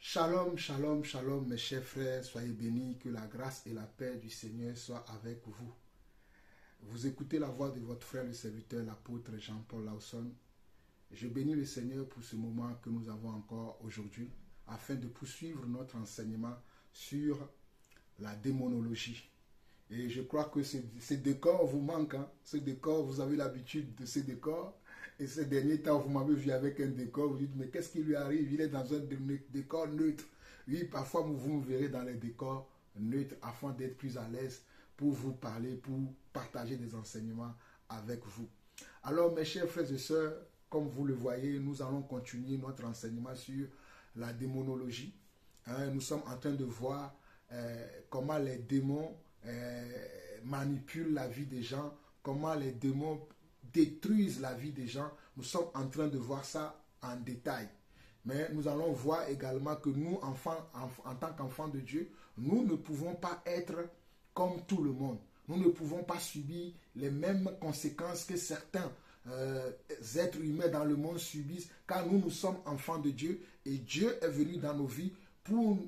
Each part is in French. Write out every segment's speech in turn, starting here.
Shalom, shalom, shalom, mes chers frères, soyez bénis, que la grâce et la paix du Seigneur soient avec vous. Vous écoutez la voix de votre frère, le serviteur, l'apôtre Jean-Paul Lawson. Je bénis le Seigneur pour ce moment que nous avons encore aujourd'hui, afin de poursuivre notre enseignement sur la démonologie. Et je crois que ces décors vous manquent. Ce décor, vous avez l'habitude de ces décors. Et ces derniers temps, vous m'avez vu avec un décor. Vous dites, mais qu'est-ce qui lui arrive? Il est dans un décor neutre. Oui, parfois, vous me verrez dans les décors neutres afin d'être plus à l'aise pour vous parler, pour partager des enseignements avec vous. Alors, mes chers frères et sœurs, comme vous le voyez, nous allons continuer notre enseignement sur la démonologie. Nous sommes en train de voir comment les démons manipulent la vie des gens, comment les démons détruisent la vie des gens. Nous sommes en train de voir ça en détail. Mais nous allons voir également que nous, enfants, en tant qu'enfants de Dieu, nous ne pouvons pas être comme tout le monde. Nous ne pouvons pas subir les mêmes conséquences que certains êtres humains dans le monde subissent, car nous sommes enfants de Dieu et Dieu est venu dans nos vies pour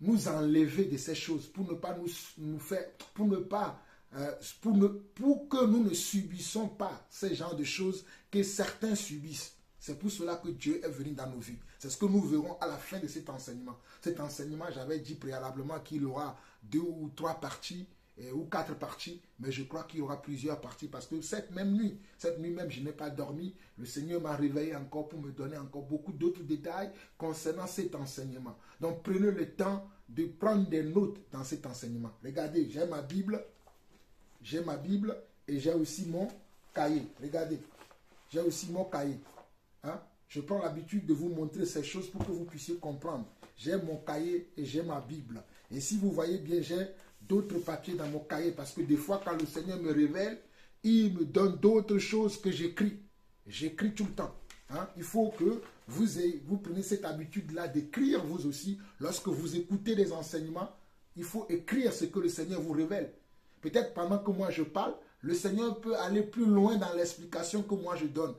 nous enlever de ces choses, pour que nous ne subissons pas ces genres de choses que certains subissent. C'est pour cela que Dieu est venu dans nos vies. C'est ce que nous verrons à la fin de cet enseignement. Cet enseignement, j'avais dit préalablement qu'il aura 2 ou 3 parties ou 4 parties, mais je crois qu'il y aura plusieurs parties parce que cette nuit même, je n'ai pas dormi. Le Seigneur m'a réveillé encore pour me donner encore beaucoup d'autres détails concernant cet enseignement. Donc, prenez le temps de prendre des notes dans cet enseignement. Regardez, j'ai ma Bible et j'ai aussi mon cahier. Regardez, j'ai aussi mon cahier. Je prends l'habitude de vous montrer ces choses pour que vous puissiez comprendre. J'ai mon cahier et j'ai ma Bible. Et si vous voyez bien, j'ai d'autres papiers dans mon cahier parce que des fois, quand le Seigneur me révèle, il me donne d'autres choses que j'écris. J'écris tout le temps. Il faut que vous preniez cette habitude-là d'écrire vous aussi. Lorsque vous écoutez des enseignements, il faut écrire ce que le Seigneur vous révèle. Peut-être pendant que moi je parle, le Seigneur peut aller plus loin dans l'explication que moi je donne.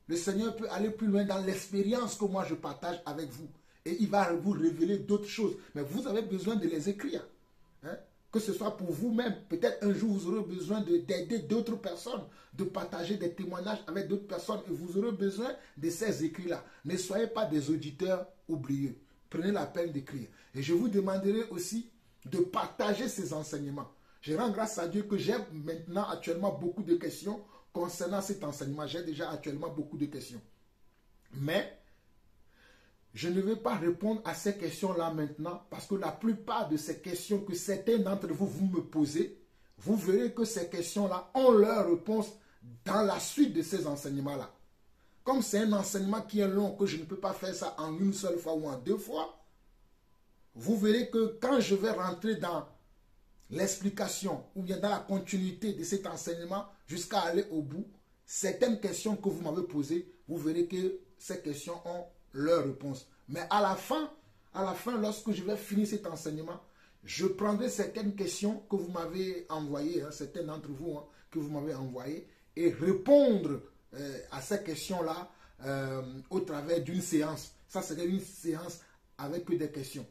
Le Seigneur peut aller plus loin dans l'expérience que moi je partage avec vous. Et il va vous révéler d'autres choses. Mais vous avez besoin de les écrire. Que ce soit pour vous-même. Peut-être un jour vous aurez besoin d'aider d'autres personnes, de partager des témoignages avec d'autres personnes. Et vous aurez besoin de ces écrits-là. Ne soyez pas des auditeurs oublieux. Prenez la peine d'écrire. Et je vous demanderai aussi de partager ces enseignements. Je rends grâce à Dieu que j'ai maintenant actuellement beaucoup de questions concernant cet enseignement. J'ai déjà actuellement beaucoup de questions. Mais je ne vais pas répondre à ces questions-là maintenant parce que la plupart de ces questions que certains d'entre vous me posez, vous verrez que ces questions-là ont leur réponse dans la suite de ces enseignements-là. Comme c'est un enseignement qui est long, que je ne peux pas faire ça en une seule fois ou en 2 fois, vous verrez que quand je vais rentrer dans l'explication ou bien dans la continuité de cet enseignement jusqu'à aller au bout, certaines questions que vous m'avez posées, vous verrez que ces questions ont leur réponse. Mais à la fin, lorsque je vais finir cet enseignement, je prendrai certaines questions que vous m'avez envoyées, certains d'entre vous que vous m'avez envoyées, et répondre à ces questions-là au travers d'une séance. Ça serait une séance avec des questions.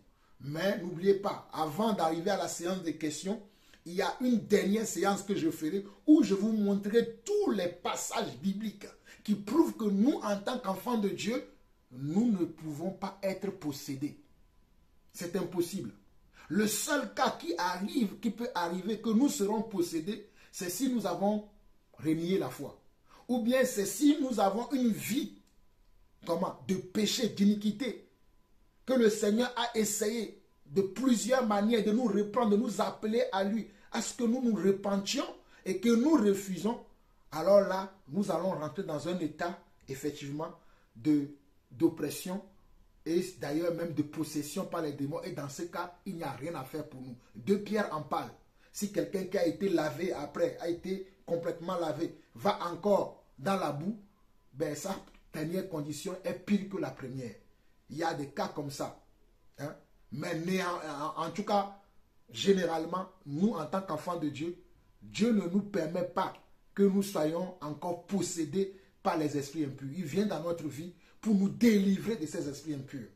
Mais n'oubliez pas, avant d'arriver à la séance des questions, il y a une dernière séance que je ferai où je vous montrerai tous les passages bibliques qui prouvent que nous, en tant qu'enfants de Dieu, nous ne pouvons pas être possédés. C'est impossible. Le seul cas qui peut arriver que nous serons possédés, c'est si nous avons renié la foi. Ou bien c'est si nous avons une vie de péché, d'iniquité, que le Seigneur a essayé de plusieurs manières de nous reprendre, de nous appeler à lui, à ce que nous nous repentions et que nous refusons. Alors là, nous allons rentrer dans un état, effectivement, d'oppression et d'ailleurs même de possession par les démons. Et dans ce cas, il n'y a rien à faire pour nous. 2 Pierre en parle. Si quelqu'un qui a été lavé après, a été complètement lavé, va encore dans la boue, ben sa dernière condition est pire que la première. Il y a des cas comme ça. Mais en tout cas, généralement, nous en tant qu'enfants de Dieu, Dieu ne nous permet pas que nous soyons encore possédés par les esprits impurs. Il vient dans notre vie pour nous délivrer de ces esprits impurs.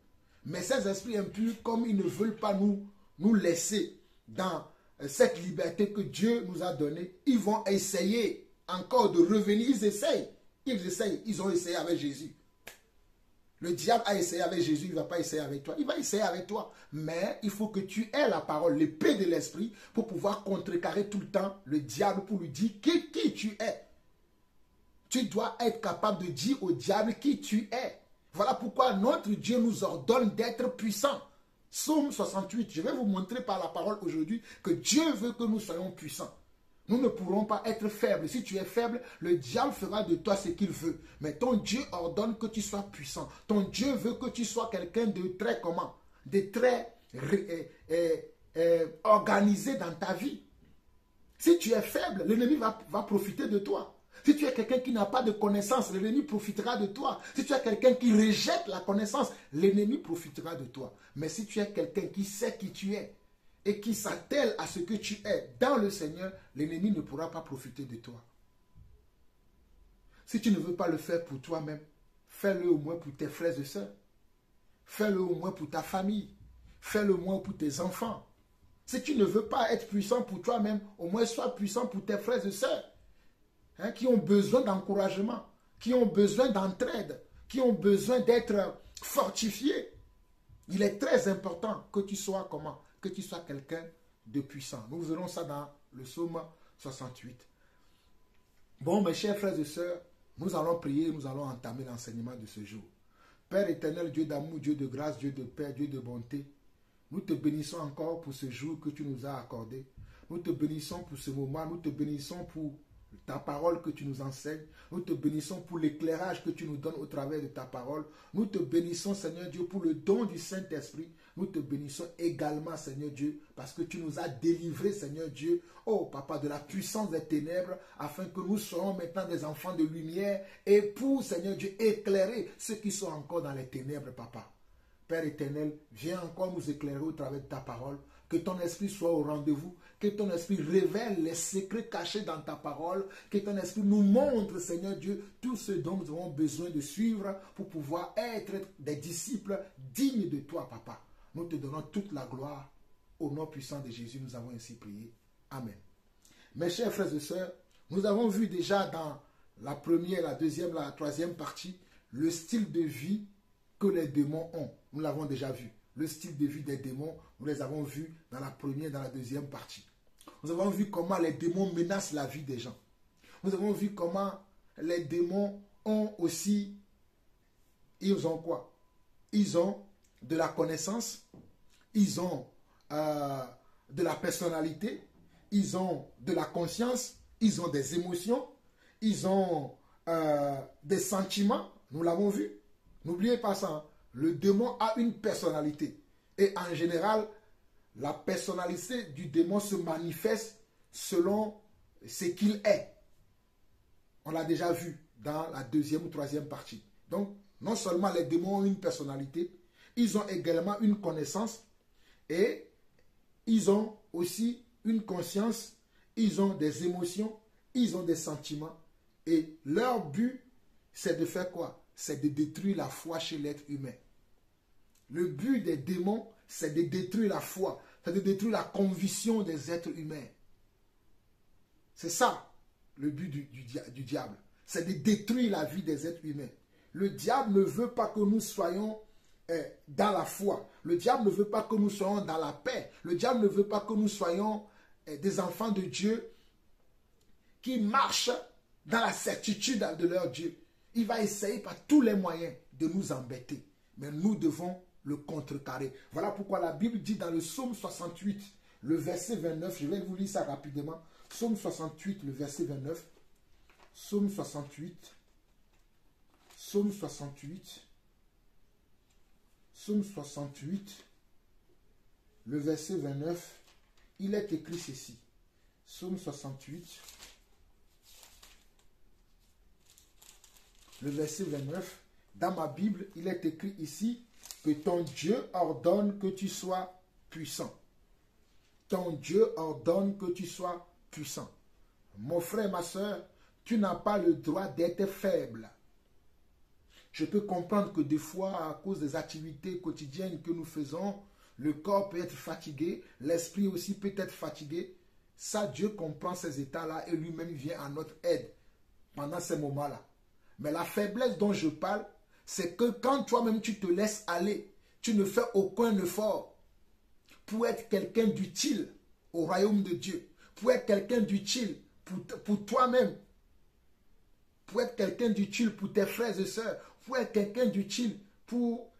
Mais ces esprits impurs, comme ils ne veulent pas nous laisser dans cette liberté que Dieu nous a donnée, ils vont essayer encore de revenir. Ils ont essayé avec Jésus. Le diable a essayé avec Jésus, il ne va pas essayer avec toi. Il va essayer avec toi. Mais il faut que tu aies la parole, l'épée de l'esprit, pour pouvoir contrecarrer tout le temps le diable, pour lui dire qui tu es. Tu dois être capable de dire au diable qui tu es. Voilà pourquoi notre Dieu nous ordonne d'être puissants. Psaume 68, je vais vous montrer par la parole aujourd'hui que Dieu veut que nous soyons puissants. Nous ne pourrons pas être faibles. Si tu es faible, le diable fera de toi ce qu'il veut. Mais ton Dieu ordonne que tu sois puissant. Ton Dieu veut que tu sois quelqu'un de très comment? De très organisé dans ta vie. Si tu es faible, l'ennemi va profiter de toi. Si tu es quelqu'un qui n'a pas de connaissance, l'ennemi profitera de toi. Si tu es quelqu'un qui rejette la connaissance, l'ennemi profitera de toi. Mais si tu es quelqu'un qui sait qui tu es, et qui s'attelle à ce que tu es dans le Seigneur, l'ennemi ne pourra pas profiter de toi. Si tu ne veux pas le faire pour toi-même, fais-le au moins pour tes frères et sœurs. Fais-le au moins pour ta famille. Fais-le au moins pour tes enfants. Si tu ne veux pas être puissant pour toi-même, au moins sois puissant pour tes frères et sœurs. Qui ont besoin d'encouragement, qui ont besoin d'entraide, qui ont besoin d'être fortifiés. Il est très important que tu sois comment? Que tu sois quelqu'un de puissant. Nous verrons ça dans le psaume 68. Bon, mes chers frères et sœurs, nous allons prier, nous allons entamer l'enseignement de ce jour. Père éternel, Dieu d'amour, Dieu de grâce, Dieu de paix, Dieu de bonté, nous te bénissons encore pour ce jour que tu nous as accordé. Nous te bénissons pour ce moment, nous te bénissons pour ta parole que tu nous enseignes. Nous te bénissons pour l'éclairage que tu nous donnes au travers de ta parole. Nous te bénissons, Seigneur Dieu, pour le don du Saint-Esprit. Nous te bénissons également, Seigneur Dieu, parce que tu nous as délivrés, Seigneur Dieu, oh Papa, de la puissance des ténèbres, afin que nous soyons maintenant des enfants de lumière et pour, Seigneur Dieu, éclairer ceux qui sont encore dans les ténèbres, Papa. Père éternel, viens encore nous éclairer au travers de ta parole. Que ton esprit soit au rendez-vous. Que ton esprit révèle les secrets cachés dans ta parole. Que ton esprit nous montre, Seigneur Dieu, tout ce dont nous avons besoin de suivre pour pouvoir être des disciples dignes de toi, Papa. Nous te donnons toute la gloire. Au nom puissant de Jésus, nous avons ainsi prié. Amen. Mes chers frères et sœurs, nous avons vu déjà dans la première, la deuxième, la troisième partie, le style de vie que les démons ont. Nous l'avons déjà vu. Le style de vie des démons, nous les avons vus dans la première et dans la deuxième partie. Nous avons vu comment les démons menacent la vie des gens. Nous avons vu comment les démons ont aussi, ils ont quoi? Ils ont de la connaissance, ils ont de la personnalité, ils ont de la conscience, ils ont des émotions, ils ont des sentiments, nous l'avons vu. N'oubliez pas ça, hein. Le démon a une personnalité. Et en général, la personnalité du démon se manifeste selon ce qu'il est. On l'a déjà vu dans la deuxième ou troisième partie. Donc, non seulement les démons ont une personnalité, ils ont également une connaissance et ils ont aussi une conscience, ils ont des émotions, ils ont des sentiments. Et leur but, c'est de faire quoi? C'est de détruire la foi chez l'être humain. Le but des démons, c'est de détruire la foi, c'est de détruire la conviction des êtres humains. C'est ça le but du diable. C'est de détruire la vie des êtres humains. Le diable ne veut pas que nous soyons dans la foi. Le diable ne veut pas que nous soyons dans la paix. Le diable ne veut pas que nous soyons des enfants de Dieu qui marchent dans la certitude de leur Dieu. Il va essayer par tous les moyens de nous embêter. Mais nous devons le contrecarrer. Voilà pourquoi la Bible dit dans le psaume 68, le verset 29, je vais vous lire ça rapidement. Psaume 68, le verset 29. Psaume 68. Psaume 68. Psaume 68, le verset 29. Il est écrit ceci. Psaume 68. Le verset 29, dans ma Bible, il est écrit ici que ton Dieu ordonne que tu sois puissant. Ton Dieu ordonne que tu sois puissant. Mon frère, ma soeur, tu n'as pas le droit d'être faible. Je peux comprendre que des fois, à cause des activités quotidiennes que nous faisons, le corps peut être fatigué, l'esprit aussi peut être fatigué. Ça, Dieu comprend ces états-là et lui-même vient à notre aide pendant ces moments-là. Mais la faiblesse dont je parle, c'est que quand toi-même tu te laisses aller, tu ne fais aucun effort pour être quelqu'un d'utile au royaume de Dieu, pour être quelqu'un d'utile pour toi-même, pour être quelqu'un d'utile pour tes frères et sœurs, pour être quelqu'un d'utile pour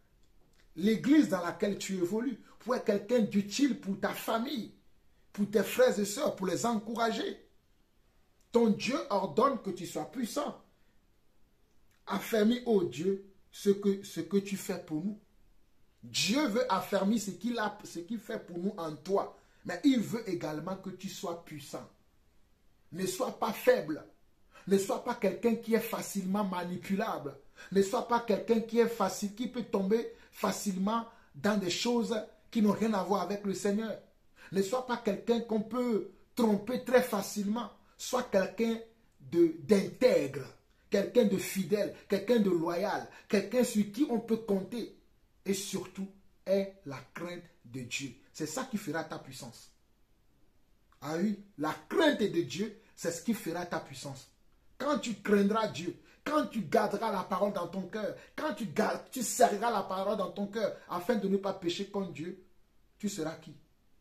l'église dans laquelle tu évolues, pour être quelqu'un d'utile pour ta famille, pour tes frères et sœurs, pour les encourager. Ton Dieu ordonne que tu sois puissant. Affermis, ô Dieu, ce que tu fais pour nous. Dieu veut affermir ce qu'il fait pour nous en toi. Mais il veut également que tu sois puissant. Ne sois pas faible. Ne sois pas quelqu'un qui est facilement manipulable. Ne sois pas quelqu'un qui peut tomber facilement dans des choses qui n'ont rien à voir avec le Seigneur. Ne sois pas quelqu'un qu'on peut tromper très facilement. Sois quelqu'un d'intègre, quelqu'un de fidèle, quelqu'un de loyal, quelqu'un sur qui on peut compter. Et surtout, aie la crainte de Dieu. C'est ça qui fera ta puissance. Ah oui, la crainte de Dieu, c'est ce qui fera ta puissance. Quand tu craindras Dieu, quand tu garderas la parole dans ton cœur, quand tu serreras la parole dans ton cœur afin de ne pas pécher contre Dieu, tu seras qui?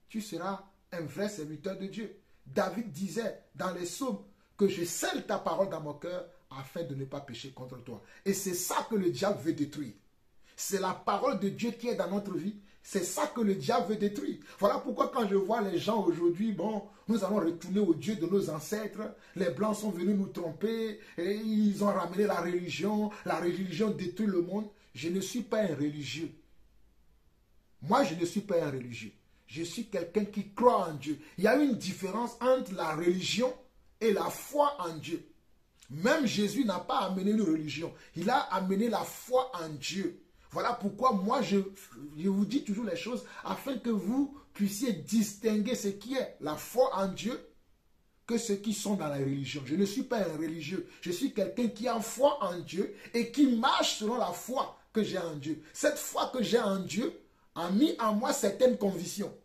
Tu seras un vrai serviteur de Dieu. David disait dans les psaumes que je scelle ta parole dans mon cœur afin de ne pas pécher contre toi. Et c'est ça que le diable veut détruire. C'est la parole de Dieu qui est dans notre vie. C'est ça que le diable veut détruire. Voilà pourquoi quand je vois les gens aujourd'hui, bon, nous allons retourner au Dieu de nos ancêtres. Les Blancs sont venus nous tromper. Et ils ont ramené la religion. La religion détruit le monde. Je ne suis pas un religieux. Moi, je ne suis pas un religieux. Je suis quelqu'un qui croit en Dieu. Il y a une différence entre la religion et la foi en Dieu. Même Jésus n'a pas amené une religion. Il a amené la foi en Dieu. Voilà pourquoi moi je vous dis toujours les choses afin que vous puissiez distinguer ce qui est la foi en Dieu que ceux qui sont dans la religion. Je ne suis pas un religieux. Je suis quelqu'un qui a foi en Dieu et qui marche selon la foi que j'ai en Dieu. Cette foi que j'ai en Dieu a mis en moi certaines convictions,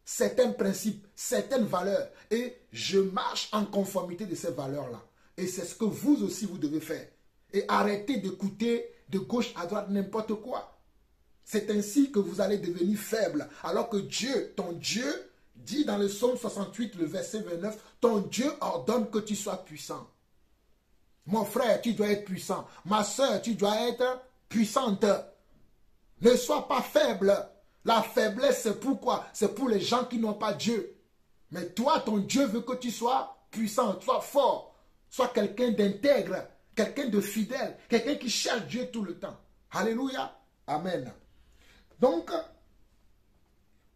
certains principes, certaines valeurs. Et je marche en conformité de ces valeurs-là. Et c'est ce que vous aussi vous devez faire. Et arrêtez d'écouter de gauche à droite n'importe quoi. C'est ainsi que vous allez devenir faible. Alors que Dieu, ton Dieu, dit dans le psaume 68, le verset 29, ton Dieu ordonne que tu sois puissant. Mon frère, tu dois être puissant. Ma soeur, tu dois être puissante. Ne sois pas faible. La faiblesse, c'est pourquoi? C'est pour les gens qui n'ont pas Dieu. Mais toi, ton Dieu veut que tu sois puissant, sois fort, sois quelqu'un d'intègre, quelqu'un de fidèle, quelqu'un qui cherche Dieu tout le temps. Alléluia. Amen. Donc,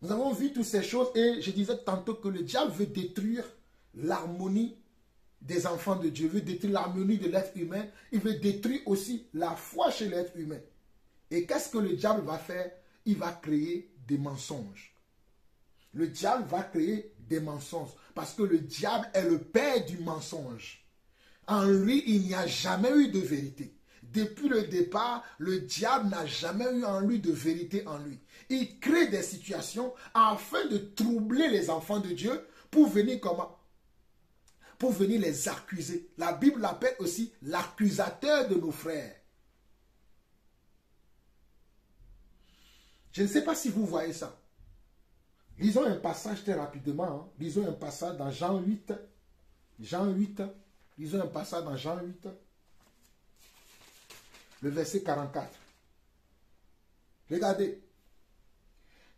nous avons vu toutes ces choses et je disais tantôt que le diable veut détruire l'harmonie des enfants de Dieu, veut détruire l'harmonie de l'être humain, il veut détruire aussi la foi chez l'être humain. Et qu'est-ce que le diable va faire? Il va créer des mensonges. Le diable va créer des mensonges parce que le diable est le père du mensonge. En lui, il n'y a jamais eu de vérité. Depuis le départ, le diable n'a jamais eu en lui de vérité en lui. Il crée des situations afin de troubler les enfants de Dieu pour venir comment? Pour venir les accuser. La Bible l'appelle aussi l'accusateur de nos frères. Je ne sais pas si vous voyez ça. Lisons un passage très rapidement. Lisons un passage dans Jean 8. Jean 8. Lisons un passage dans Jean 8. Le verset 44. Regardez.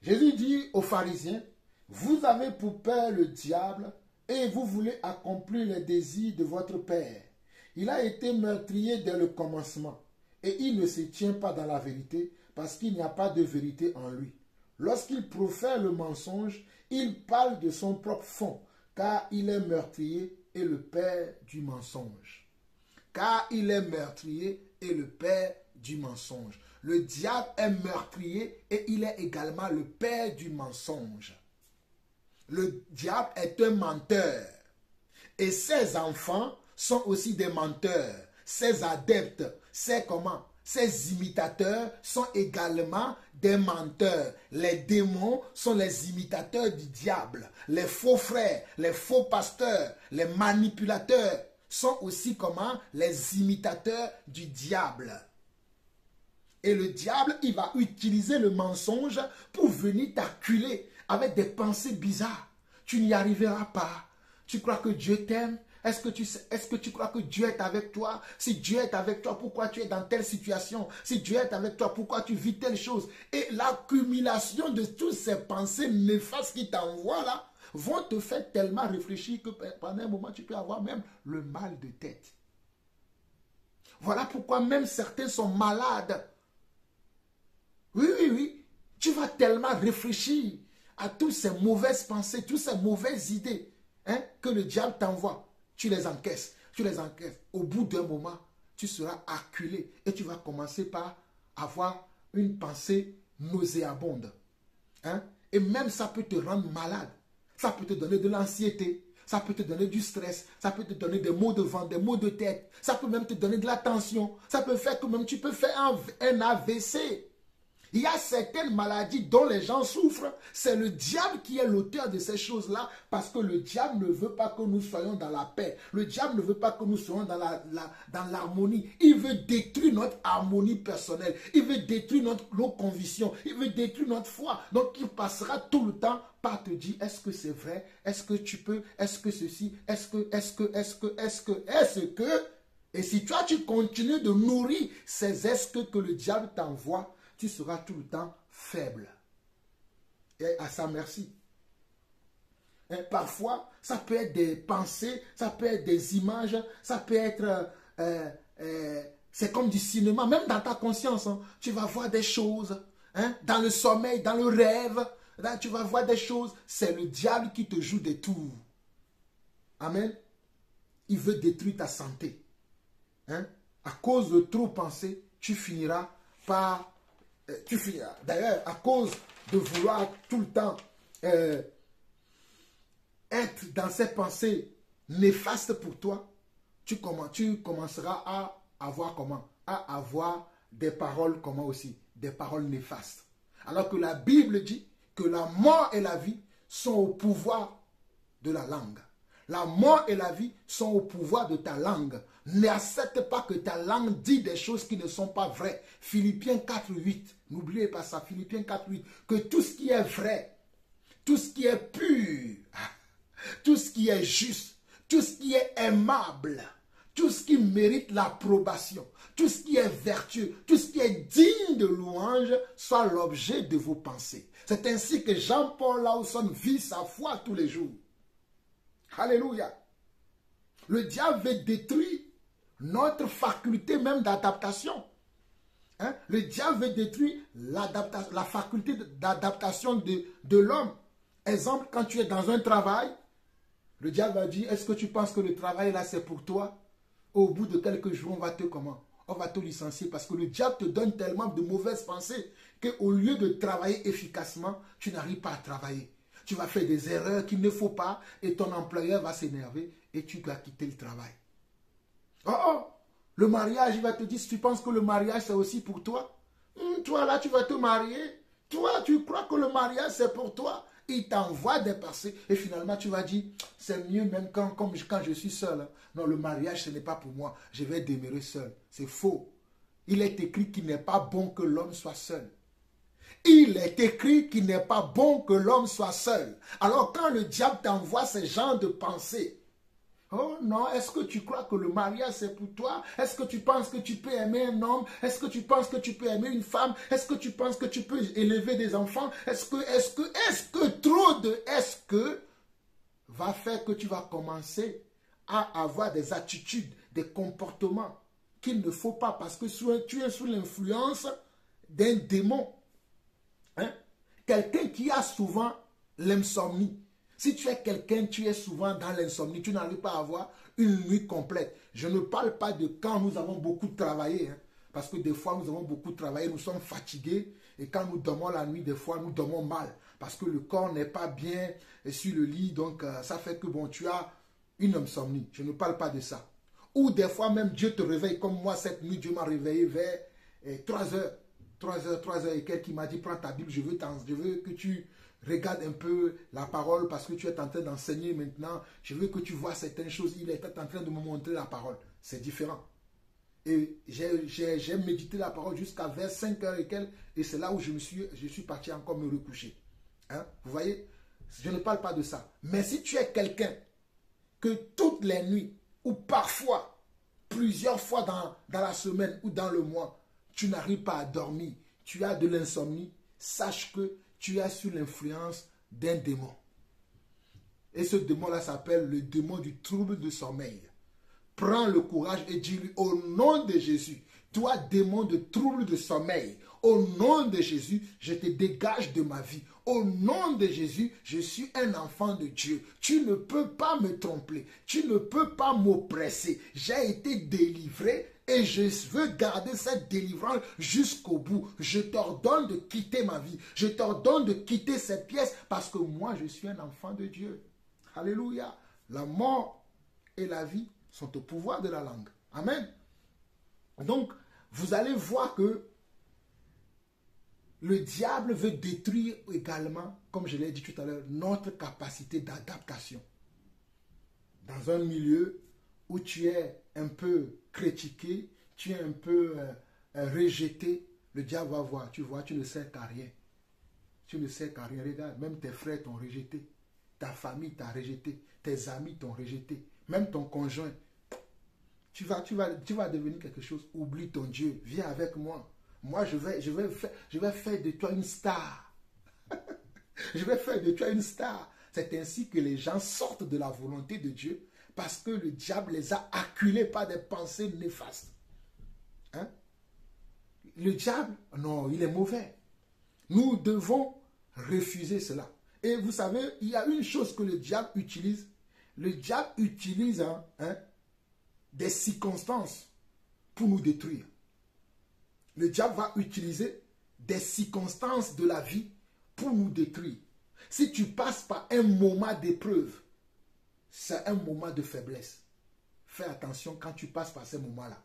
Jésus dit aux pharisiens, vous avez pour père le diable et vous voulez accomplir les désirs de votre père. Il a été meurtrier dès le commencement et il ne se tient pas dans la vérité parce qu'il n'y a pas de vérité en lui. Lorsqu'il profère le mensonge, il parle de son propre fond car il est meurtrier et le père du mensonge. Car il est meurtrier et le père du mensonge. Le diable est meurtrier et il est également le père du mensonge. Le diable est un menteur. Et ses enfants sont aussi des menteurs. Ses adeptes, ses comment? ces imitateurs sont également des menteurs. Les démons sont les imitateurs du diable. Les faux frères, les faux pasteurs, les manipulateurs sont aussi comment? Les imitateurs du diable. Et le diable, il va utiliser le mensonge pour venir t'acculer avec des pensées bizarres. Tu n'y arriveras pas. Tu crois que Dieu t'aime? Est-ce que tu crois que Dieu est avec toi? Si Dieu est avec toi, pourquoi tu es dans telle situation? Si Dieu est avec toi, pourquoi tu vis telle chose? Et l'accumulation de toutes ces pensées néfastes qui t'envoient là, vont te faire tellement réfléchir que pendant un moment, tu peux avoir même le mal de tête. Voilà pourquoi même certains sont malades. Oui, oui, oui. Tu vas tellement réfléchir à toutes ces mauvaises pensées, toutes ces mauvaises idées que le diable t'envoie. Tu les encaisses, tu les encaisses. Au bout d'un moment, tu seras acculé et tu vas commencer par avoir une pensée nauséabonde. Et même ça peut te rendre malade. Ça peut te donner de l'anxiété. Ça peut te donner du stress. Ça peut te donner des maux de ventre, des maux de tête. Ça peut même te donner de la tension. Ça peut faire que même tu peux faire un AVC. Il y a certaines maladies dont les gens souffrent. C'est le diable qui est l'auteur de ces choses-là parce que le diable ne veut pas que nous soyons dans la paix. Le diable ne veut pas que nous soyons dans l'harmonie. Il veut détruire notre harmonie personnelle. Il veut détruire nos convictions. Il veut détruire notre foi. Donc il passera tout le temps par te dire, est-ce que c'est vrai? Est-ce que tu peux? Est-ce que ceci? Est-ce que? Et si toi tu continues de nourrir ces est-ce que le diable t'envoie, tu seras tout le temps faible. Et à sa merci. Et parfois, ça peut être des pensées, ça peut être des images, ça peut être... c'est comme du cinéma, même dans ta conscience. Tu vas voir des choses. Dans le sommeil, dans le rêve. Là, tu vas voir des choses. C'est le diable qui te joue des tours. Amen. Il veut détruire ta santé. À cause de trop penser, tu finiras par... D'ailleurs, à cause de vouloir tout le temps être dans ces pensées néfastes pour toi, tu commenceras à avoir comment? À avoir des paroles comment aussi? Des paroles néfastes. Alors que la Bible dit que la mort et la vie sont au pouvoir de la langue. La mort et la vie sont au pouvoir de ta langue. N'accepte pas que ta langue dise des choses qui ne sont pas vraies. Philippiens 4.8. N'oubliez pas ça. Philippiens 4.8. Que tout ce qui est vrai, tout ce qui est pur, tout ce qui est juste, tout ce qui est aimable, tout ce qui mérite l'approbation, tout ce qui est vertueux, tout ce qui est digne de louange, soit l'objet de vos pensées. C'est ainsi que Jean-Paul Lawson vit sa foi tous les jours. Alléluia. Le diable veut détruire notre faculté même d'adaptation. Le diable veut détruire la faculté d'adaptation de l'homme. Exemple, quand tu es dans un travail, le diable va dire, est-ce que tu penses que le travail là c'est pour toi? Au bout de quelques jours, on va te licencier parce que le diable te donne tellement de mauvaises pensées qu'au lieu de travailler efficacement, tu n'arrives pas à travailler. Tu vas faire des erreurs qu'il ne faut pas et ton employeur va s'énerver et tu dois quitter le travail. Oh, le mariage, il va te dire, si tu penses que le mariage c'est aussi pour toi, toi là tu vas te marier, toi tu crois que le mariage c'est pour toi, il t'envoie des pensées et finalement tu vas dire, c'est mieux même quand je suis seul. Non, le mariage ce n'est pas pour moi, je vais demeurer seul. C'est faux. Il est écrit qu'il n'est pas bon que l'homme soit seul. Il est écrit qu'il n'est pas bon que l'homme soit seul. Alors quand le diable t'envoie ce genre de pensées, oh non, est-ce que tu crois que le mariage c'est pour toi? Est-ce que tu penses que tu peux aimer un homme? Est-ce que tu penses que tu peux aimer une femme? Est-ce que tu penses que tu peux élever des enfants? Est-ce que trop de est-ce que va faire que tu vas commencer à avoir des attitudes, des comportements qu'il ne faut pas parce que tu es sous l'influence d'un démon. Quelqu'un qui a souvent l'insomnie. Si tu es quelqu'un, tu es souvent dans l'insomnie, tu n'arrives pas à avoir une nuit complète. Je ne parle pas de quand nous avons beaucoup travaillé, parce que des fois nous avons beaucoup travaillé, nous sommes fatigués, et quand nous dormons la nuit, des fois nous dormons mal, parce que le corps n'est pas bien sur le lit, donc ça fait que bon, tu as une insomnie. Je ne parle pas de ça. Ou des fois même Dieu te réveille, comme moi cette nuit, Dieu m'a réveillé vers 3 heures, 3 heures et quelques, il m'a dit, prends ta Bible, je veux que tu regardes un peu la parole parce que tu es en train d'enseigner maintenant. Je veux que tu vois certaines choses. Il était en train de me montrer la parole. C'est différent. Et j'ai médité la parole jusqu'à vers 5 heures et quelques. Et c'est là où je suis parti encore me recoucher. Hein? Vous voyez, je ne parle pas de ça. Mais si tu es quelqu'un que toutes les nuits, ou parfois, plusieurs fois dans la semaine ou dans le mois, tu n'arrives pas à dormir, tu as de l'insomnie, sache que tu es sous l'influence d'un démon. Et ce démon-là s'appelle le démon du trouble de sommeil. Prends le courage et dis-lui au nom de Jésus, toi démon de trouble de sommeil, au nom de Jésus, je te dégage de ma vie. Au nom de Jésus, je suis un enfant de Dieu. Tu ne peux pas me tromper. Tu ne peux pas m'oppresser. J'ai été délivré et je veux garder cette délivrance jusqu'au bout. Je t'ordonne de quitter ma vie. Je t'ordonne de quitter cette pièce parce que moi, je suis un enfant de Dieu. Alléluia. La mort et la vie sont au pouvoir de la langue. Amen. Donc, vous allez voir que le diable veut détruire également, comme je l'ai dit tout à l'heure, notre capacité d'adaptation. Dans un milieu où tu es un peu critiqué, tu es un peu rejeté, le diable va voir. Tu vois, tu ne sers qu'à rien. Tu ne sers qu'à rien. Regarde, même tes frères t'ont rejeté. Ta famille t'a rejeté. Tes amis t'ont rejeté. Même ton conjoint. Tu vas devenir quelque chose. Oublie ton Dieu. Viens avec moi. Moi, je vais faire de toi une star. Je vais faire de toi une star. C'est ainsi que les gens sortent de la volonté de Dieu parce que le diable les a acculés par des pensées néfastes. Hein? Le diable, non, il est mauvais. Nous devons refuser cela. Et vous savez, il y a une chose que le diable utilise. Le diable utilise des circonstances pour nous détruire. Le diable va utiliser des circonstances de la vie pour nous détruire. Si tu passes par un moment d'épreuve, c'est un moment de faiblesse. Fais attention quand tu passes par ces moments-là.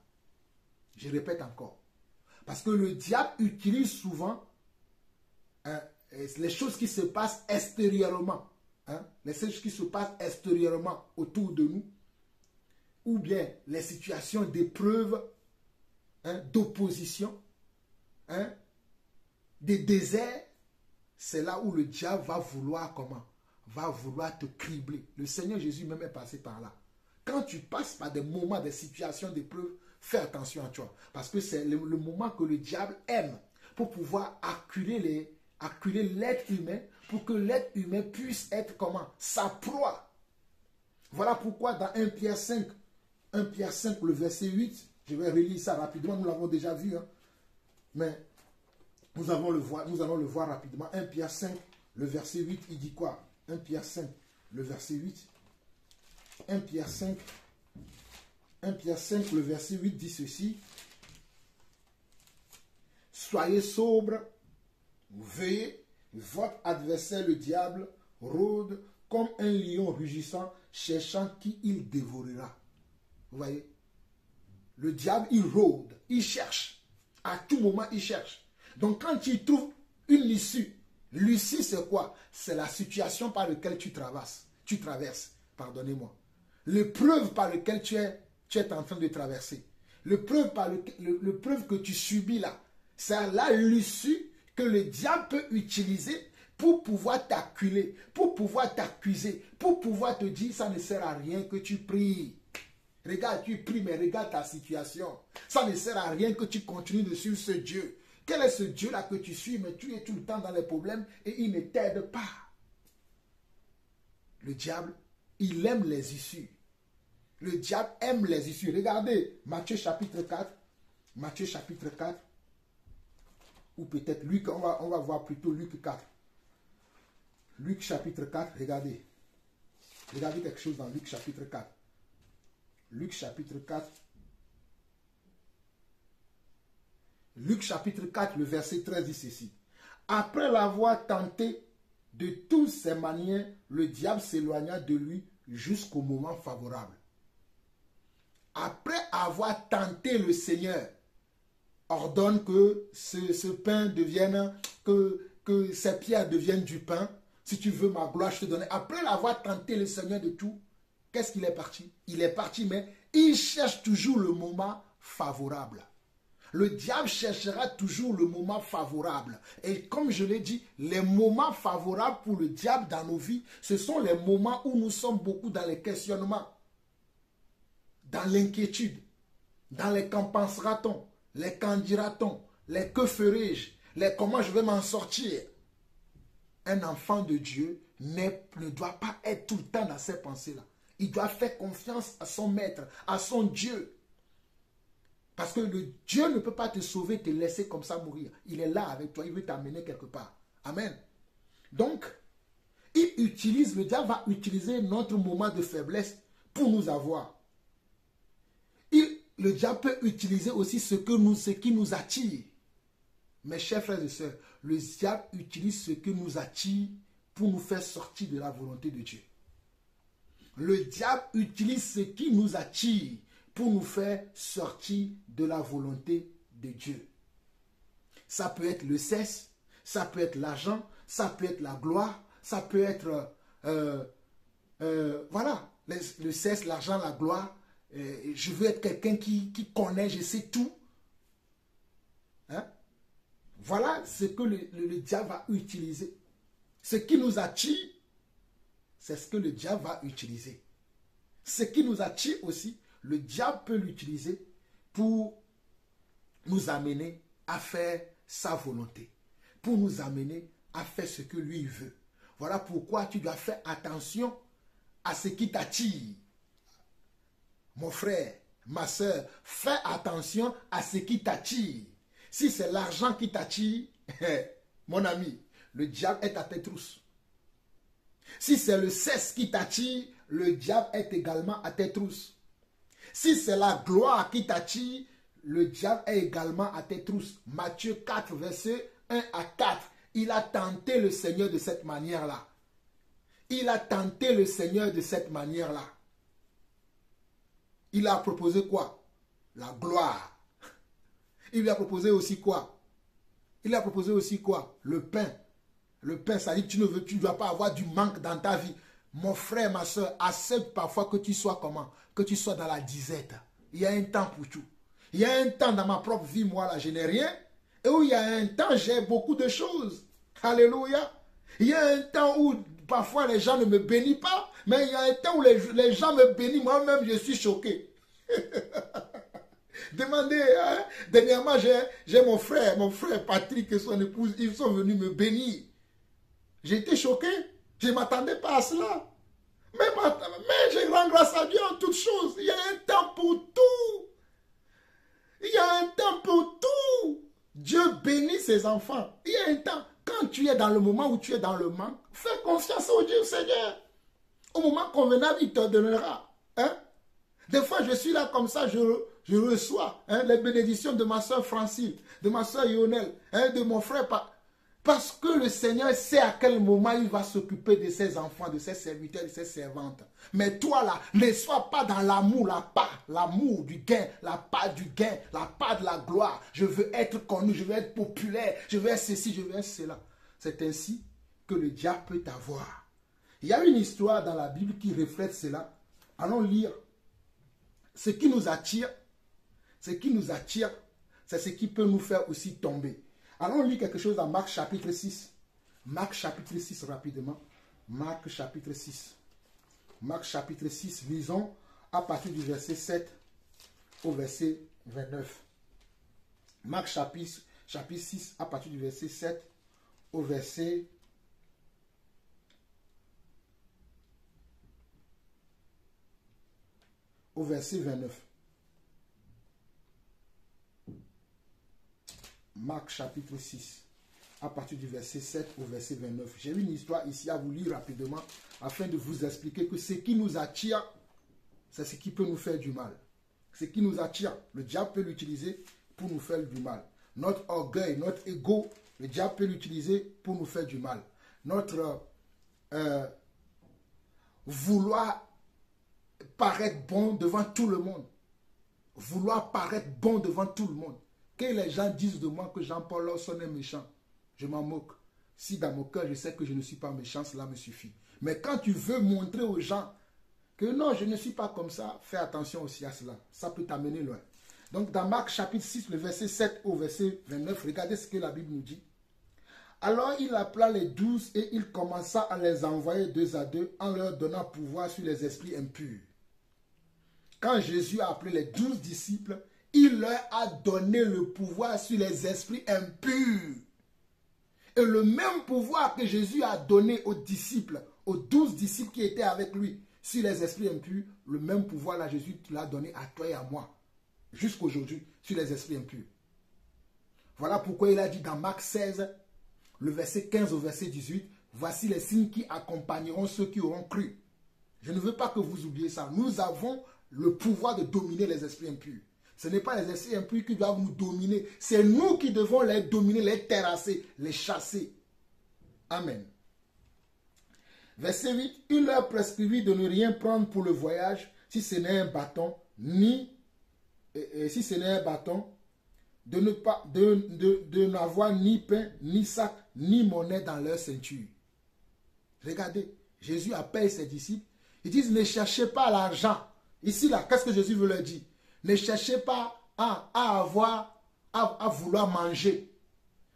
Je répète encore. Parce que le diable utilise souvent les choses qui se passent extérieurement. Les choses qui se passent extérieurement autour de nous. Ou bien les situations d'épreuve, d'opposition, des déserts. C'est là où le diable va vouloir comment? Va vouloir te cribler. Le Seigneur Jésus même est passé par là. Quand tu passes par des moments, des situations d'épreuve, fais attention à toi. Parce que c'est le moment que le diable aime pour pouvoir acculer l'être humain, pour que l'être humain puisse être comment? Sa proie. Voilà pourquoi dans 1 Pierre 5, le verset 8, je vais relire ça rapidement, nous l'avons déjà vu, mais nous allons le voir rapidement. 1 Pierre 5, le verset 8, il dit quoi? 1 Pierre 5, le verset 8. 1 Pierre 5, le verset 8 dit ceci. Soyez sobres, veillez, votre adversaire le diable rôde comme un lion rugissant, cherchant qui il dévorera. Vous voyez? Le diable, il rôde, il cherche. À tout moment, il cherche. Donc, quand tu trouves une issue, l'issue, c'est quoi? C'est la situation par laquelle tu traverses. Pardonnez-moi. L'épreuve par laquelle tu es en train de traverser. L'épreuve que tu subis là. C'est là l'issue que le diable peut utiliser pour pouvoir t'acculer, pour pouvoir t'accuser, pour pouvoir te dire ça ne sert à rien que tu pries. Regarde, tu pries, mais regarde ta situation. Ça ne sert à rien que tu continues de suivre ce Dieu. Quel est ce Dieu-là que tu suis, mais tu es tout le temps dans les problèmes et il ne t'aide pas. Le diable, il aime les issues. Le diable aime les issues. Regardez, Matthieu chapitre 4. Matthieu chapitre 4. Ou peut-être Luc, on va voir plutôt Luc 4. Luc chapitre 4, regardez. Regardez quelque chose dans Luc chapitre 4. Luc chapitre 4. Luc chapitre 4, le verset 13 dit ceci. Après l'avoir tenté de toutes ses manières, le diable s'éloigna de lui jusqu'au moment favorable. Après avoir tenté le Seigneur, ordonne que ce pain devienne, que ces pierres deviennent du pain. Si tu veux ma gloire, je te donne. Après l'avoir tenté le Seigneur de tout, qu'est-ce qu'il est parti? Il est parti, mais il cherche toujours le moment favorable. Le diable cherchera toujours le moment favorable. Et comme je l'ai dit, les moments favorables pour le diable dans nos vies, ce sont les moments où nous sommes beaucoup dans les questionnements, dans l'inquiétude, dans les qu'en pensera-t-on, les qu'en dira-t-on, les que ferai-je, les comment je vais m'en sortir. Un enfant de Dieu ne doit pas être tout le temps dans ces pensées-là. Il doit faire confiance à son maître, à son Dieu. Parce que le Dieu ne peut pas te sauver, te laisser comme ça mourir. Il est là avec toi, il veut t'amener quelque part. Amen. Donc, le diable va utiliser notre moment de faiblesse pour nous avoir. Le diable peut utiliser aussi ce qui nous attire. Mes chers frères et sœurs, le diable utilise ce qui nous attire pour nous faire sortir de la volonté de Dieu. Le diable utilise ce qui nous attire pour nous faire sortir de la volonté de Dieu. Ça peut être le sexe, ça peut être l'argent, ça peut être la gloire, ça peut être, voilà, le sexe, l'argent, la gloire. Je veux être quelqu'un qui connaît, je sais tout. Hein? Voilà ce que le diable va utiliser. Ce qui nous attire, c'est ce que le diable va utiliser. Ce qui nous attire aussi, le diable peut l'utiliser pour nous amener à faire sa volonté, pour nous amener à faire ce que lui veut. Voilà pourquoi tu dois faire attention à ce qui t'attire. Mon frère, ma soeur, fais attention à ce qui t'attire. Si c'est l'argent qui t'attire, mon ami, le diable est à tes trousses. Si c'est le sexe qui t'attire, le diable est également à tes trousses. Si c'est la gloire qui t'attire, le diable est également à tes trousses. Matthieu 4, verset 1 à 4. Il a tenté le Seigneur de cette manière-là. Il a tenté le Seigneur de cette manière-là. Il a proposé quoi? La gloire. Il lui a proposé aussi quoi? Il a proposé aussi quoi? Le pain. Le pain, ça dit que tu ne dois pas avoir du manque dans ta vie. Mon frère, ma soeur, accepte parfois que tu sois comment? Que tu sois dans la disette. Il y a un temps pour tout. Il y a un temps dans ma propre vie, moi là, je n'ai rien. Et où il y a un temps, j'ai beaucoup de choses. Alléluia. Il y a un temps où parfois les gens ne me bénissent pas. Mais il y a un temps où les gens me bénissent. Moi-même, je suis choqué. Demandez, hein? Dernièrement, j'ai mon frère Patrick et son épouse, ils sont venus me bénir. J'ai été choqué. Je ne m'attendais pas à cela. Mais je rends grâce à Dieu en toutes choses. Il y a un temps pour tout. Il y a un temps pour tout. Dieu bénit ses enfants. Il y a un temps. Quand tu es dans le moment où tu es dans le manque, fais confiance au Dieu Seigneur. Au moment convenable, il te donnera. Hein? Des fois, je suis là comme ça, je reçois les bénédictions de ma soeur Francine, de ma soeur Yonel, de mon frère. Parce que le Seigneur sait à quel moment il va s'occuper de ses enfants, de ses serviteurs, de ses servantes. Mais toi là, ne sois pas dans l'amour, l'amour du gain, la part du gain, la part de la gloire. Je veux être connu, je veux être populaire, je veux être ceci, je veux être cela. C'est ainsi que le diable peut t'avoir. Il y a une histoire dans la Bible qui reflète cela. Allons lire. Ce qui nous attire, c'est ce qui peut nous faire aussi tomber. Allons lire quelque chose dans Marc chapitre 6. Marc chapitre 6 rapidement. Marc chapitre 6. Marc chapitre 6, lisons à partir du verset 7 au verset 29. Marc chapitre 6 à partir du verset 7 au verset 29. Marc chapitre 6, à partir du verset 7 au verset 29. J'ai une histoire ici à vous lire rapidement afin de vous expliquer que ce qui nous attire, c'est ce qui peut nous faire du mal. Ce qui nous attire, le diable peut l'utiliser pour nous faire du mal. Notre orgueil, notre ego, le diable peut l'utiliser pour nous faire du mal. Notre vouloir paraître bon devant tout le monde. Vouloir paraître bon devant tout le monde. Que les gens disent de moi que Jean-Paul Lawson est méchant, je m'en moque. Si dans mon cœur, je sais que je ne suis pas méchant, cela me suffit. Mais quand tu veux montrer aux gens que non, je ne suis pas comme ça, fais attention aussi à cela. Ça peut t'amener loin. Donc dans Marc chapitre 6, le verset 7 au verset 29, regardez ce que la Bible nous dit. Alors il appela les 12 et il commença à les envoyer 2 à 2 en leur donnant pouvoir sur les esprits impurs. Quand Jésus a appelé les 12 disciples, il leur a donné le pouvoir sur les esprits impurs. Et le même pouvoir que Jésus a donné aux disciples, aux 12 disciples qui étaient avec lui, sur les esprits impurs, le même pouvoir là, Jésus l'a donné à toi et à moi, jusqu'aujourd'hui, sur les esprits impurs. Voilà pourquoi il a dit dans Marc 16, le verset 15 au verset 18, voici les signes qui accompagneront ceux qui auront cru. Je ne veux pas que vous oubliez ça. Nous avons le pouvoir de dominer les esprits impurs. Ce n'est pas les esprits impurs qui doivent nous dominer. C'est nous qui devons les dominer, les terrasser, les chasser. Amen. Verset 8. Il leur prescrivit de ne rien prendre pour le voyage, si ce n'est un bâton, de n'avoir ni pain, ni sac, ni monnaie dans leur ceinture. Regardez, Jésus appelle ses disciples. Ils disent, ne cherchez pas l'argent. Ici, là, qu'est-ce que Jésus veut leur dire? Ne cherchez pas à vouloir manger.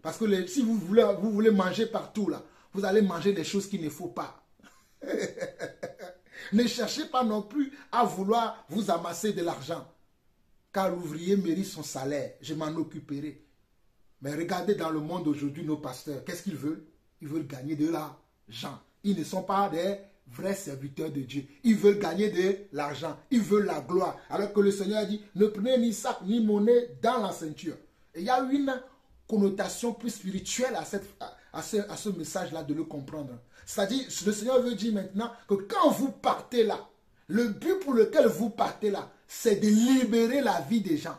Parce que si vous voulez manger partout, là, vous allez manger des choses qu'il ne faut pas. Ne cherchez pas non plus à vouloir vous amasser de l'argent. Car l'ouvrier mérite son salaire. Je m'en occuperai. Mais regardez dans le monde aujourd'hui, nos pasteurs, qu'est-ce qu'ils veulent? Ils veulent gagner de l'argent. Ils ne sont pas des vrais serviteurs de Dieu. Ils veulent gagner de l'argent. Ils veulent la gloire. Alors que le Seigneur a dit, ne prenez ni sac ni monnaie dans la ceinture. Et il y a une connotation plus spirituelle à ce message-là de le comprendre. C'est-à-dire, le Seigneur veut dire maintenant que quand vous partez là, le but pour lequel vous partez là, c'est de libérer la vie des gens.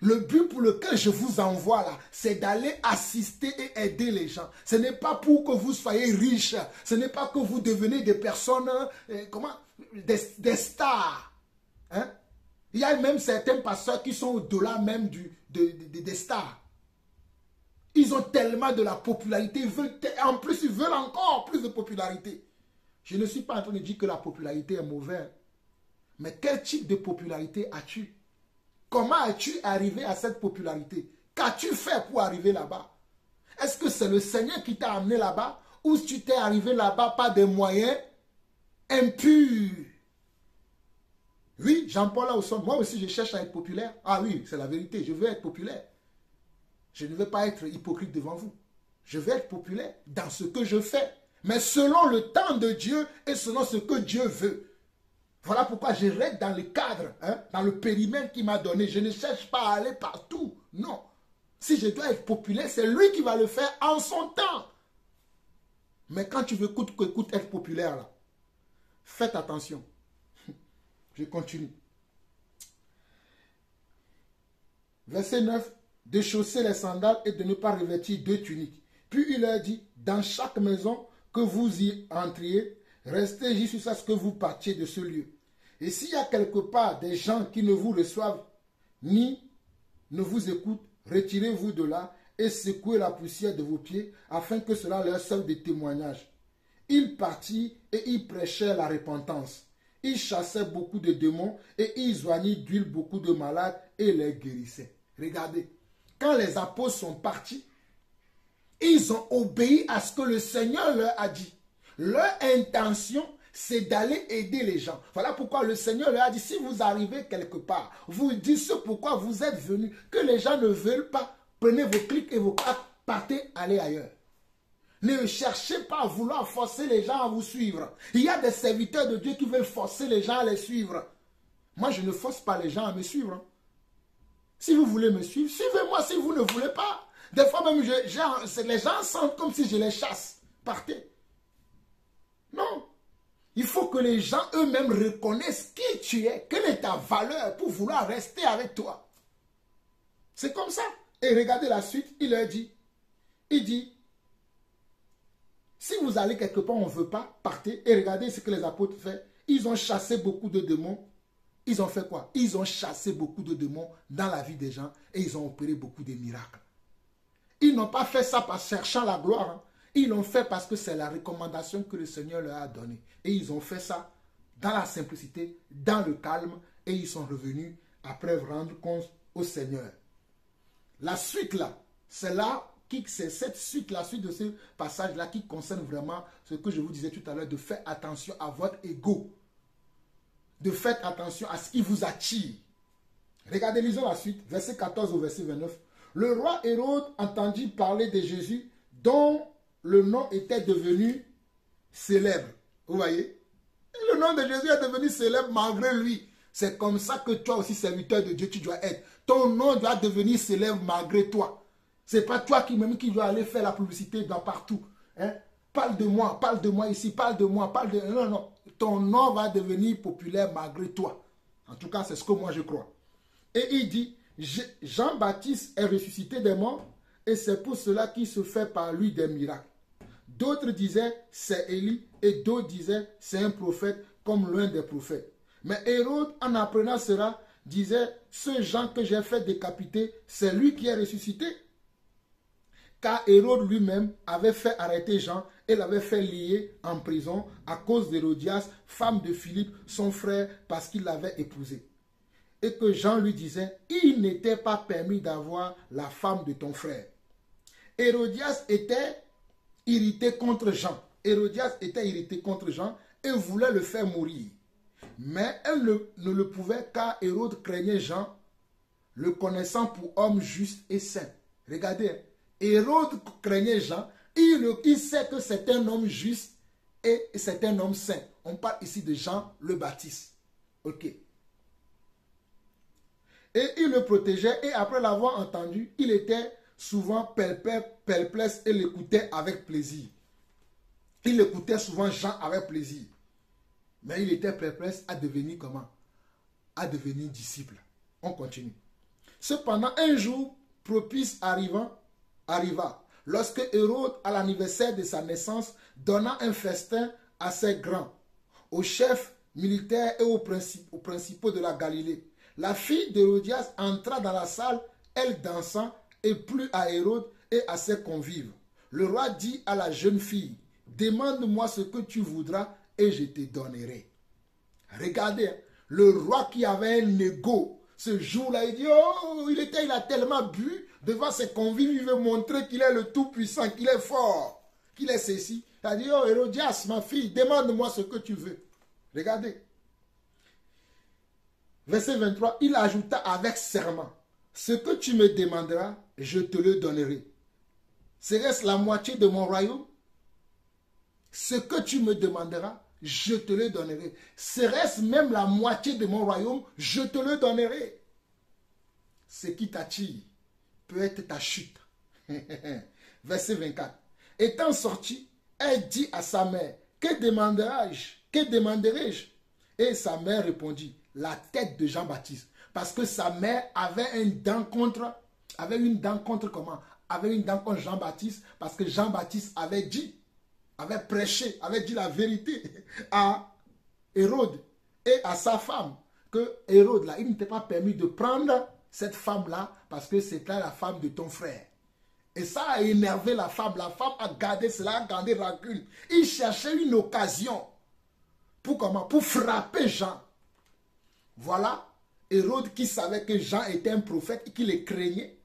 Le but pour lequel je vous envoie là, c'est d'aller assister et aider les gens. Ce n'est pas pour que vous soyez riches. Ce n'est pas que vous devenez des personnes, des stars. Hein? Il y a même certains pasteurs qui sont au-delà même des stars. Ils ont tellement de la popularité. En plus, ils veulent encore plus de popularité. Je ne suis pas en train de dire que la popularité est mauvaise. Mais quel type de popularité as-tu? Comment as-tu arrivé à cette popularité? Qu'as-tu fait pour arriver là-bas? Est-ce que c'est le Seigneur qui t'a amené là-bas? Ou tu t'es arrivé là-bas par des moyens impurs? Oui, Jean-Paul Lawson, moi aussi je cherche à être populaire. Ah oui, c'est la vérité, je veux être populaire. Je ne veux pas être hypocrite devant vous. Je veux être populaire dans ce que je fais. Mais selon le temps de Dieu et selon ce que Dieu veut. Voilà pourquoi je reste dans le cadre, dans le périmètre qu'il m'a donné. Je ne cherche pas à aller partout. Non. Si je dois être populaire, c'est lui qui va le faire en son temps. Mais quand tu veux coûte que coûte être populaire, là, faites attention. Je continue. Verset 9. De chausser les sandales et de ne pas revêtir 2 tuniques. Puis il leur dit, dans chaque maison que vous y entriez, restez jusqu'à ce que vous partiez de ce lieu. Et s'il y a quelque part des gens qui ne vous reçoivent ni ne vous écoutent, retirez-vous de là et secouez la poussière de vos pieds afin que cela leur serve de témoignage. Il partit et il prêchait la repentance. Il chassait beaucoup de démons et il joignit d'huile beaucoup de malades et les guérissait. Regardez, quand les apôtres sont partis, ils ont obéi à ce que le Seigneur leur a dit. Leur intention, c'est d'aller aider les gens. Voilà pourquoi le Seigneur leur a dit, si vous arrivez quelque part, vous dites ce pourquoi vous êtes venus, que les gens ne veulent pas, prenez vos clics et vos cartes, partez, allez ailleurs. Ne cherchez pas à vouloir forcer les gens à vous suivre. Il y a des serviteurs de Dieu qui veulent forcer les gens à les suivre. Moi, je ne force pas les gens à me suivre. Si vous voulez me suivre, suivez-moi. Si vous ne voulez pas, des fois même, les gens sentent comme si je les chasse. Partez. Non. Il faut que les gens eux-mêmes reconnaissent qui tu es, quelle est ta valeur pour vouloir rester avec toi. C'est comme ça. Et regardez la suite, il leur dit, si vous allez quelque part, on ne veut pas, partez. Et regardez ce que les apôtres font. Ils ont chassé beaucoup de démons Ils ont fait quoi? Ils ont chassé beaucoup de démons dans la vie des gens et ils ont opéré beaucoup de miracles. Ils n'ont pas fait ça par cherchant la gloire. Hein. Ils l'ont fait parce que c'est la recommandation que le Seigneur leur a donnée. Et ils ont fait ça dans la simplicité, dans le calme, et ils sont revenus après rendre compte au Seigneur. La suite là, c'est cette suite, la suite de ce passage-là qui concerne vraiment ce que je vous disais tout à l'heure, de faire attention à votre ego. De faire attention à ce qui vous attire. Regardez, lisons la suite, verset 14 au verset 29. Le roi Hérode entendit parler de Jésus dont le nom était devenu célèbre. Vous voyez? Et le nom de Jésus est devenu célèbre malgré lui. C'est comme ça que toi aussi, serviteur de Dieu, tu dois être. Ton nom doit devenir célèbre malgré toi. Ce n'est pas toi qui dois aller faire la publicité dans partout. Hein? Parle de moi ici, parle de moi, parle de... Non, non. Ton nom va devenir populaire malgré toi. En tout cas, c'est ce que moi je crois. Et il dit, Jean-Baptiste est ressuscité des morts et c'est pour cela qu'il se fait par lui des miracles. D'autres disaient, c'est Élie et d'autres disaient, c'est un prophète comme l'un des prophètes. Mais Hérode, en apprenant cela, disait, ce Jean que j'ai fait décapiter, c'est lui qui est ressuscité. Car Hérode lui-même avait fait arrêter Jean et l'avait fait lier en prison à cause d'Hérodias, femme de Philippe, son frère, parce qu'il l'avait épousée. Et que Jean lui disait, il n'était pas permis d'avoir la femme de ton frère. Hérodias était irrité contre Jean. Hérodias était irrité contre Jean et voulait le faire mourir. Mais elle ne le pouvait car Hérode craignait Jean, le connaissant pour homme juste et saint. Regardez, Hérode craignait Jean, il sait que c'est un homme juste et c'est un homme saint. On parle ici de Jean le Baptiste. Ok. Et il le protégeait et après l'avoir entendu, il était souvent perplexe et l'écoutait avec plaisir. Il écoutait souvent Jean avec plaisir. Mais il était perplexe à devenir comment? À devenir disciple. On continue. Cependant, un jour propice arriva, lorsque Hérode, à l'anniversaire de sa naissance, donna un festin assez grand aux chefs militaires et aux principaux de la Galilée. La fille d'Hérodias entra dans la salle, elle dansant, et plut à Hérode et à ses convives. Le roi dit à la jeune fille, demande-moi ce que tu voudras et je te donnerai. Regardez, le roi qui avait un ego, ce jour-là, il dit, oh, il a tellement bu devant ses convives, il veut montrer qu'il est le tout-puissant, qu'il est fort, qu'il est ceci. Il a dit, oh, Hérodias, ma fille, demande-moi ce que tu veux. Regardez. Verset 23, il ajouta avec serment, ce que tu me demanderas, je te le donnerai. Serait-ce la moitié de mon royaume? Ce que tu me demanderas, je te le donnerai. Serait-ce même la moitié de mon royaume, je te le donnerai. Ce qui t'attire peut être ta chute. Verset 24. Étant sorti, elle dit à sa mère, que demanderai-je? Que demanderai-je? Et sa mère répondit, la tête de Jean-Baptiste. Parce que sa mère avait une dent contre comment? Avait une dent contre Jean-Baptiste, parce que Jean-Baptiste avait dit, avait prêché, avait dit la vérité à Hérode et à sa femme, que Hérode, là, il n'était pas permis de prendre cette femme-là, parce que c'était la femme de ton frère. Et ça a énervé la femme a gardé cela, a gardé rancune. Il cherchait une occasion, pour comment? Pour frapper Jean. Voilà, Hérode qui savait que Jean était un prophète et qui le craignait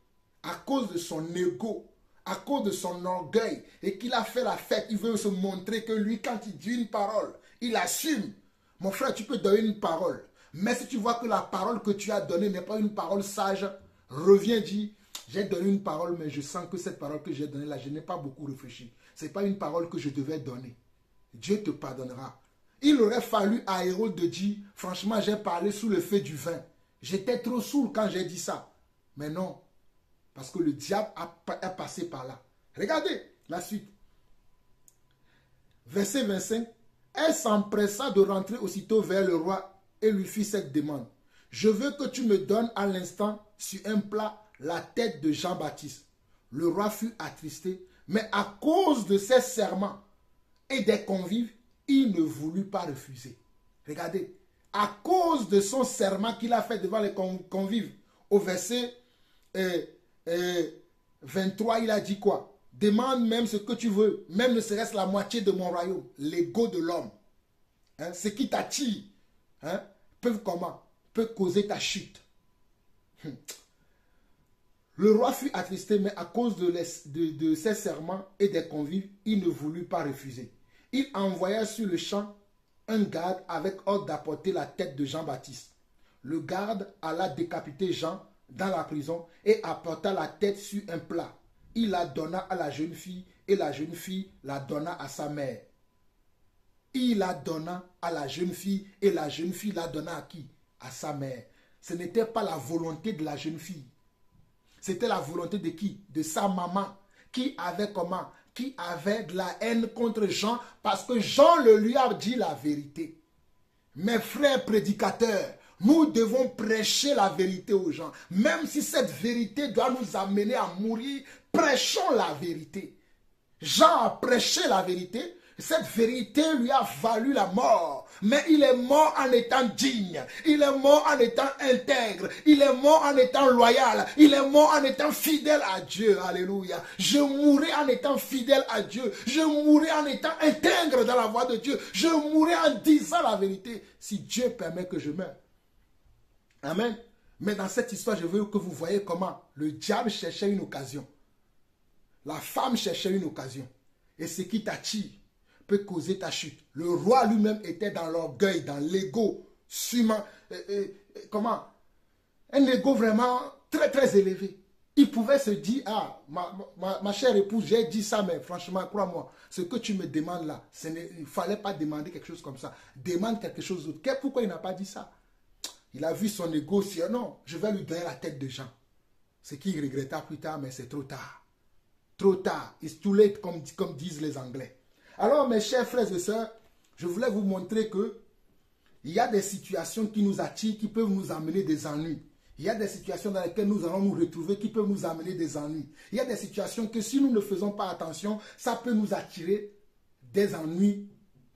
à cause de son ego, à cause de son orgueil et qu'il a fait la fête. Il veut se montrer que lui, quand il dit une parole, il assume. Mon frère, tu peux donner une parole. Mais si tu vois que la parole que tu as donnée n'est pas une parole sage, reviens, dis, j'ai donné une parole, mais je sens que cette parole que j'ai donnée là, je n'ai pas beaucoup réfléchi. Ce n'est pas une parole que je devais donner. Dieu te pardonnera. Il aurait fallu à Hérode de dire, franchement, j'ai parlé sous le feu du vin. J'étais trop saoul quand j'ai dit ça. Mais non, parce que le diable est passé par là. Regardez la suite. Verset 25. Elle s'empressa de rentrer aussitôt vers le roi et lui fit cette demande. Je veux que tu me donnes à l'instant sur un plat la tête de Jean-Baptiste. Le roi fut attristé, mais à cause de ses serments et des convives, il ne voulut pas refuser. Regardez, à cause de son serment qu'il a fait devant les convives. Au verset 23, il a dit quoi? Demande même ce que tu veux, même ne serait-ce la moitié de mon royaume, l'ego de l'homme. Hein, ce qui t'attire, hein, peut causer ta chute. Le roi fut attristé, mais à cause de ses serments et des convives, il ne voulut pas refuser. Il envoya sur le champ un garde avec ordre d'apporter la tête de Jean-Baptiste. Le garde alla décapiter Jean dans la prison et apporta la tête sur un plat. Il la donna à la jeune fille et la jeune fille la donna à sa mère. Il la donna à la jeune fille et la jeune fille la donna à qui? À sa mère. Ce n'était pas la volonté de la jeune fille. C'était la volonté de qui? De sa maman. Qui avait comment? Qui avait de la haine contre Jean parce que Jean lui a dit la vérité. Mes frères prédicateurs, nous devons prêcher la vérité aux gens. Même si cette vérité doit nous amener à mourir, prêchons la vérité. Jean a prêché la vérité. Cette vérité lui a valu la mort. Mais il est mort en étant digne. Il est mort en étant intègre. Il est mort en étant loyal. Il est mort en étant fidèle à Dieu. Alléluia. Je mourrai en étant fidèle à Dieu. Je mourrai en étant intègre dans la voie de Dieu. Je mourrai en disant la vérité. Si Dieu permet que je meure. Amen. Mais dans cette histoire, je veux que vous voyez comment le diable cherchait une occasion. La femme cherchait une occasion. Et ce qui t'attire peut causer ta chute. Le roi lui-même était dans l'orgueil, dans l'ego, comment? Un ego vraiment très très élevé. Il pouvait se dire, ah, ma chère épouse, j'ai dit ça, mais franchement, crois-moi, ce que tu me demandes là, il ne fallait pas demander quelque chose comme ça. Demande quelque chose d'autre. Pourquoi il n'a pas dit ça? Il a vu son ego dire, non, je vais lui donner la tête de Jean. Ce qu'il regretta plus tard, mais c'est trop tard. Trop tard. It's too late, comme disent les Anglais. Alors, mes chers frères et sœurs, je voulais vous montrer que il y a des situations qui nous attirent, qui peuvent nous amener des ennuis. Il y a des situations dans lesquelles nous allons nous retrouver, qui peuvent nous amener des ennuis. Il y a des situations que si nous ne faisons pas attention, ça peut nous attirer des ennuis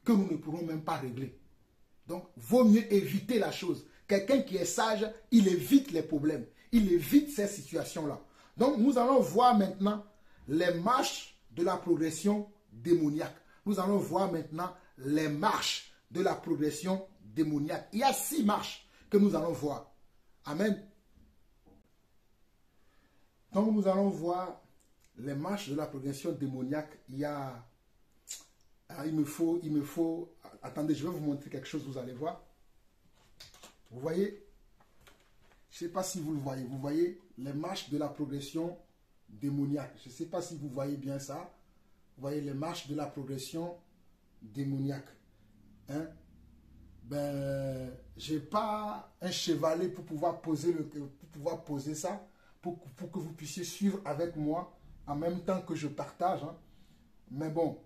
que nous ne pourrons même pas régler. Donc, vaut mieux éviter la chose. Quelqu'un qui est sage, il évite les problèmes. Il évite ces situations-là. Donc, nous allons voir maintenant les marches de la progression démoniaque. Nous allons voir maintenant les marches de la progression démoniaque. Il y a 6 marches que nous allons voir. Amen. Donc nous allons voir les marches de la progression démoniaque. Il me faut, attendez, je vais vous montrer quelque chose, vous allez voir. Vous voyez, je ne sais pas si vous le voyez. Vous voyez les marches de la progression démoniaque. Je ne sais pas si vous voyez bien ça. Vous voyez les marches de la progression démoniaque. Hein? Ben, je n'ai pas un chevalet pour pouvoir poser ça, pour que vous puissiez suivre avec moi en même temps que je partage. Hein? Mais bon,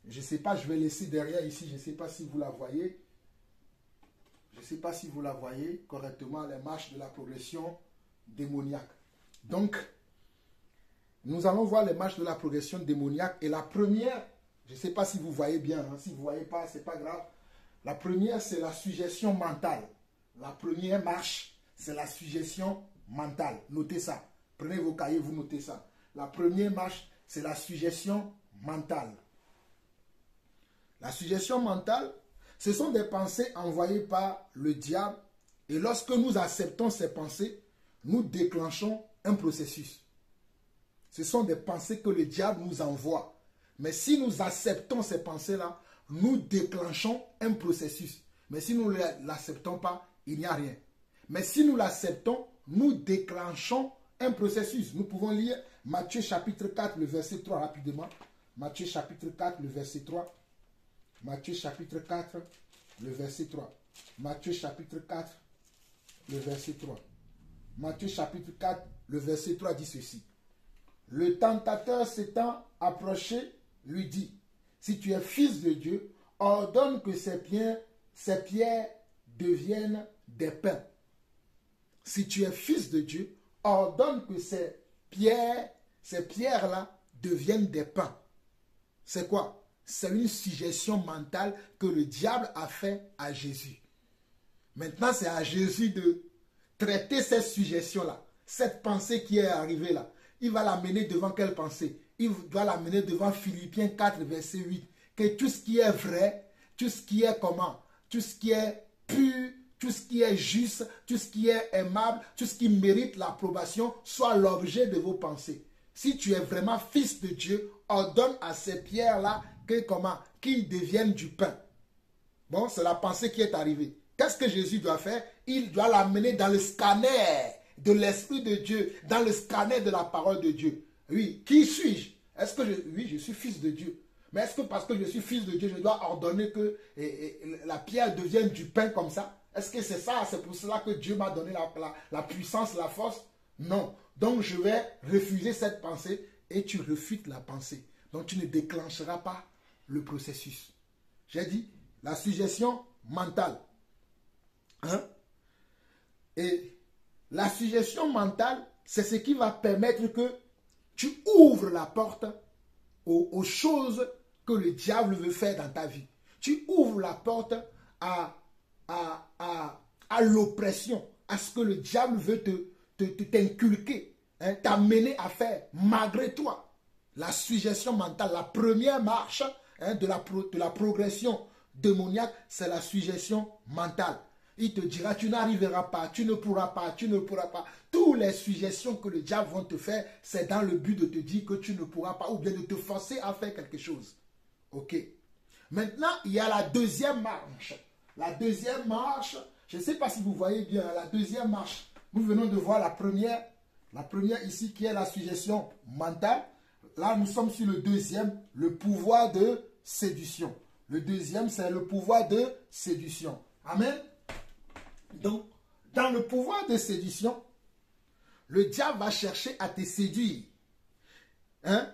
je ne sais pas, je vais laisser derrière ici, je ne sais pas si vous la voyez. Je ne sais pas si vous la voyez correctement, les marches de la progression démoniaque. Donc, nous allons voir les marches de la progression démoniaque. Et la première, je ne sais pas si vous voyez bien, hein, si vous ne voyez pas, ce n'est pas grave. La première, c'est la suggestion mentale. La première marche, c'est la suggestion mentale. Notez ça. Prenez vos cahiers, vous notez ça. La première marche, c'est la suggestion mentale. La suggestion mentale, ce sont des pensées envoyées par le diable. Et lorsque nous acceptons ces pensées, nous déclenchons un processus. Ce sont des pensées que le diable nous envoie. Mais si nous acceptons ces pensées-là, nous déclenchons un processus. Mais si nous ne l'acceptons pas, il n'y a rien. Mais si nous l'acceptons, nous déclenchons un processus. Nous pouvons lire Matthieu chapitre 4, le verset 3 rapidement. Matthieu chapitre 4, le verset 3. Matthieu chapitre 4, le verset 3. Matthieu chapitre 4, le verset 3. Matthieu chapitre 4, le verset 3 dit ceci. Le tentateur s'étant approché, lui dit, si tu es fils de Dieu, ordonne que ces pierres deviennent des pains. Si tu es fils de Dieu, ordonne que ces pierres-là deviennent des pains. C'est quoi? C'est une suggestion mentale que le diable a fait à Jésus. Maintenant, c'est à Jésus de traiter cette suggestion-là, cette pensée qui est arrivée là. Il va l'amener devant quelle pensée? Il doit l'amener devant Philippiens 4, verset 8. Que tout ce qui est vrai, tout ce qui est comment? Tout ce qui est pur, tout ce qui est juste, tout ce qui est aimable, tout ce qui mérite l'approbation, soit l'objet de vos pensées. Si tu es vraiment fils de Dieu, ordonne à ces pierres-là qu'ils deviennent du pain. Bon, c'est la pensée qui est arrivée. Qu'est-ce que Jésus doit faire? Il doit l'amener dans le scanner de l'Esprit de Dieu, dans le scanner de la parole de Dieu. Oui, qui suis-je? Est-ce que oui, je suis fils de Dieu. Mais est-ce que parce que je suis fils de Dieu, je dois ordonner que la pierre devienne du pain comme ça? Est-ce que c'est ça? C'est pour cela que Dieu m'a donné la puissance, la force? Non. Donc je vais refuser cette pensée et tu refutes la pensée. Donc tu ne déclencheras pas le processus. J'ai dit la suggestion mentale. Hein? Et la suggestion mentale, c'est ce qui va permettre que tu ouvres la porte aux choses que le diable veut faire dans ta vie. Tu ouvres la porte à l'oppression, à ce que le diable veut t'inculquer, hein, t'amener à faire malgré toi. La suggestion mentale, la première marche, hein, de la progression démoniaque, c'est la suggestion mentale. Il te dira, tu n'arriveras pas, tu ne pourras pas, tu ne pourras pas. Toutes les suggestions que le diable va te faire, c'est dans le but de te dire que tu ne pourras pas ou bien de te forcer à faire quelque chose. Ok. Maintenant, il y a la deuxième marche. La deuxième marche, je ne sais pas si vous voyez bien, la deuxième marche. Nous venons de voir la première ici qui est la suggestion mentale. Là, nous sommes sur le deuxième, le pouvoir de séduction. Le deuxième, c'est le pouvoir de séduction. Amen. Donc, dans le pouvoir de séduction, le diable va chercher à te séduire, hein,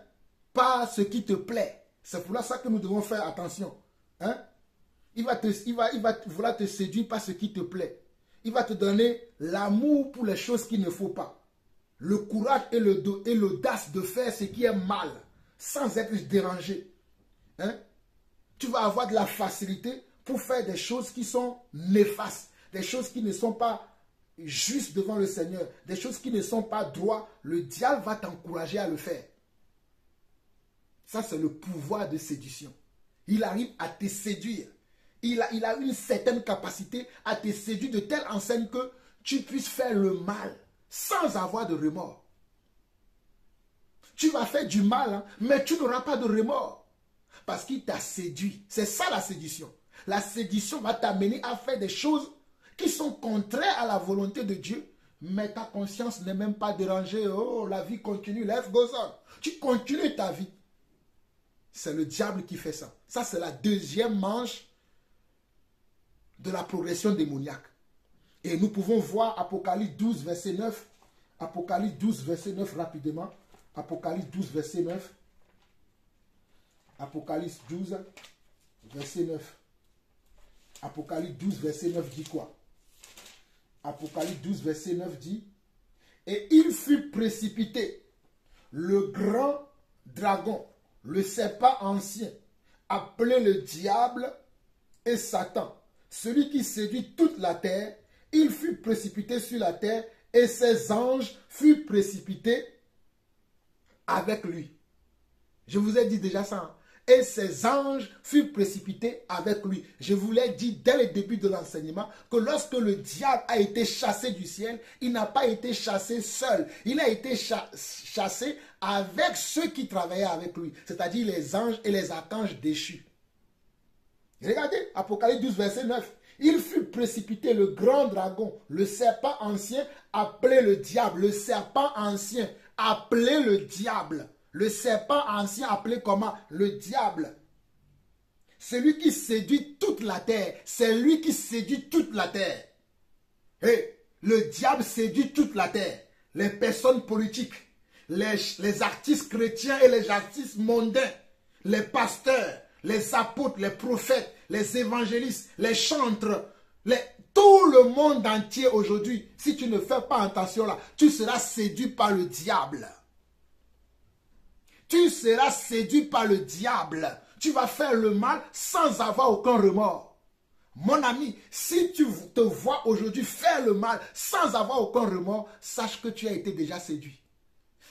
par ce qui te plaît. C'est pour ça que nous devons faire attention. Hein. Il va vouloir te séduire par ce qui te plaît. Il va te donner l'amour pour les choses qu'il ne faut pas. Le courage et l'audace de faire ce qui est mal, sans être dérangé. Hein. Tu vas avoir de la facilité pour faire des choses qui sont néfastes. Des choses qui ne sont pas justes devant le Seigneur, des choses qui ne sont pas droits, le diable va t'encourager à le faire. Ça, c'est le pouvoir de séduction. Il arrive à te séduire. Il a une certaine capacité à te séduire de telle enseigne que tu puisses faire le mal sans avoir de remords. Tu vas faire du mal, hein, mais tu n'auras pas de remords. Parce qu'il t'a séduit. C'est ça la séduction. La séduction va t'amener à faire des choses qui sont contraires à la volonté de Dieu, mais ta conscience n'est même pas dérangée. Oh, la vie continue, life goes on. Tu continues ta vie. C'est le diable qui fait ça. Ça, c'est la deuxième manche de la progression démoniaque. Et nous pouvons voir Apocalypse 12, verset 9. Apocalypse 12, verset 9, rapidement. Apocalypse 12, verset 9. Apocalypse 12, verset 9. Apocalypse 12, verset 9 dit quoi? Apocalypse 12, verset 9 dit: et il fut précipité, le grand dragon, le serpent ancien, appelé le diable et Satan, celui qui séduit toute la terre, il fut précipité sur la terre et ses anges furent précipités avec lui. Je vous ai dit déjà ça. Hein? Et ses anges furent précipités avec lui. Je vous l'ai dit dès le début de l'enseignement que lorsque le diable a été chassé du ciel, il n'a pas été chassé seul. Il a été chassé avec ceux qui travaillaient avec lui, c'est-à-dire les anges et les archanges déchus. Regardez, Apocalypse 12, verset 9. Il fut précipité, le grand dragon, le serpent ancien, appelé le diable. Le serpent ancien, appelé le diable. Le serpent ancien, appelé comment? Le diable. Celui qui séduit toute la terre. C'est lui qui séduit toute la terre. Et le diable séduit toute la terre. Les personnes politiques, les artistes chrétiens et les artistes mondains, les pasteurs, les apôtres, les prophètes, les évangélistes, les chantres, tout le monde entier aujourd'hui, si tu ne fais pas attention là, tu seras séduit par le diable. Tu seras séduit par le diable. Tu vas faire le mal sans avoir aucun remords. Mon ami, si tu te vois aujourd'hui faire le mal sans avoir aucun remords, sache que tu as été déjà séduit.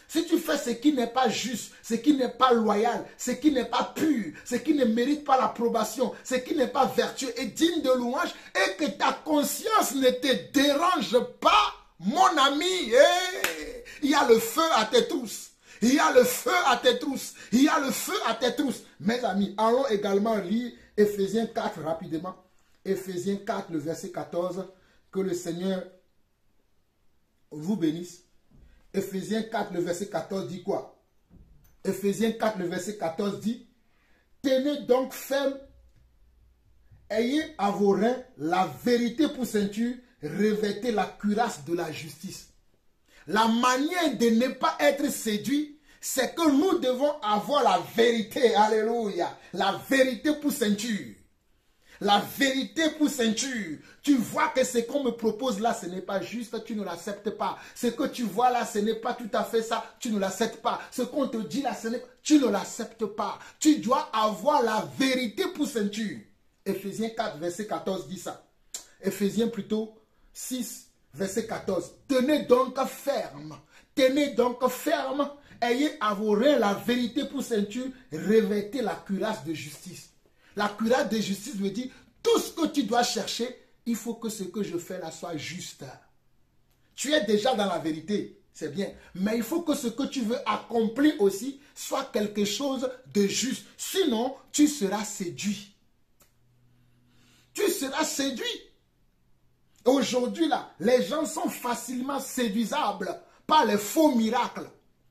Si tu fais ce qui n'est pas juste, ce qui n'est pas loyal, ce qui n'est pas pur, ce qui ne mérite pas l'approbation, ce qui n'est pas vertueux et digne de louange, et que ta conscience ne te dérange pas, mon ami, il y a le feu à tes trousses. Il y a le feu à tes trousses. Il y a le feu à tes trousses. Mes amis, allons également lire Éphésiens 4 rapidement. Éphésiens 4, le verset 14. Que le Seigneur vous bénisse. Éphésiens 4, le verset 14 dit quoi? Éphésiens 4, le verset 14 dit: tenez donc ferme, ayez à vos reins la vérité pour ceinture, revêtez la cuirasse de la justice. La manière de ne pas être séduit, c'est que nous devons avoir la vérité. Alléluia. La vérité pour ceinture. La vérité pour ceinture. Tu vois que ce qu'on me propose là, ce n'est pas juste, tu ne l'acceptes pas. Ce que tu vois là, ce n'est pas tout à fait ça, tu ne l'acceptes pas. Ce qu'on te dit là, tu ne l'acceptes pas. Tu dois avoir la vérité pour ceinture. Éphésiens 4, verset 14 dit ça. Éphésiens plutôt 6, verset 14. Tenez donc ferme. Tenez donc ferme. Ayez à vos reins la vérité pour ceinture. Revêtez la cuirasse de justice. La cuirasse de justice veut dire tout ce que tu dois chercher, il faut que ce que je fais là soit juste. Tu es déjà dans la vérité, c'est bien. Mais il faut que ce que tu veux accomplir aussi soit quelque chose de juste. Sinon, tu seras séduit. Tu seras séduit. Aujourd'hui, là, les gens sont facilement séduisables par les faux miracles.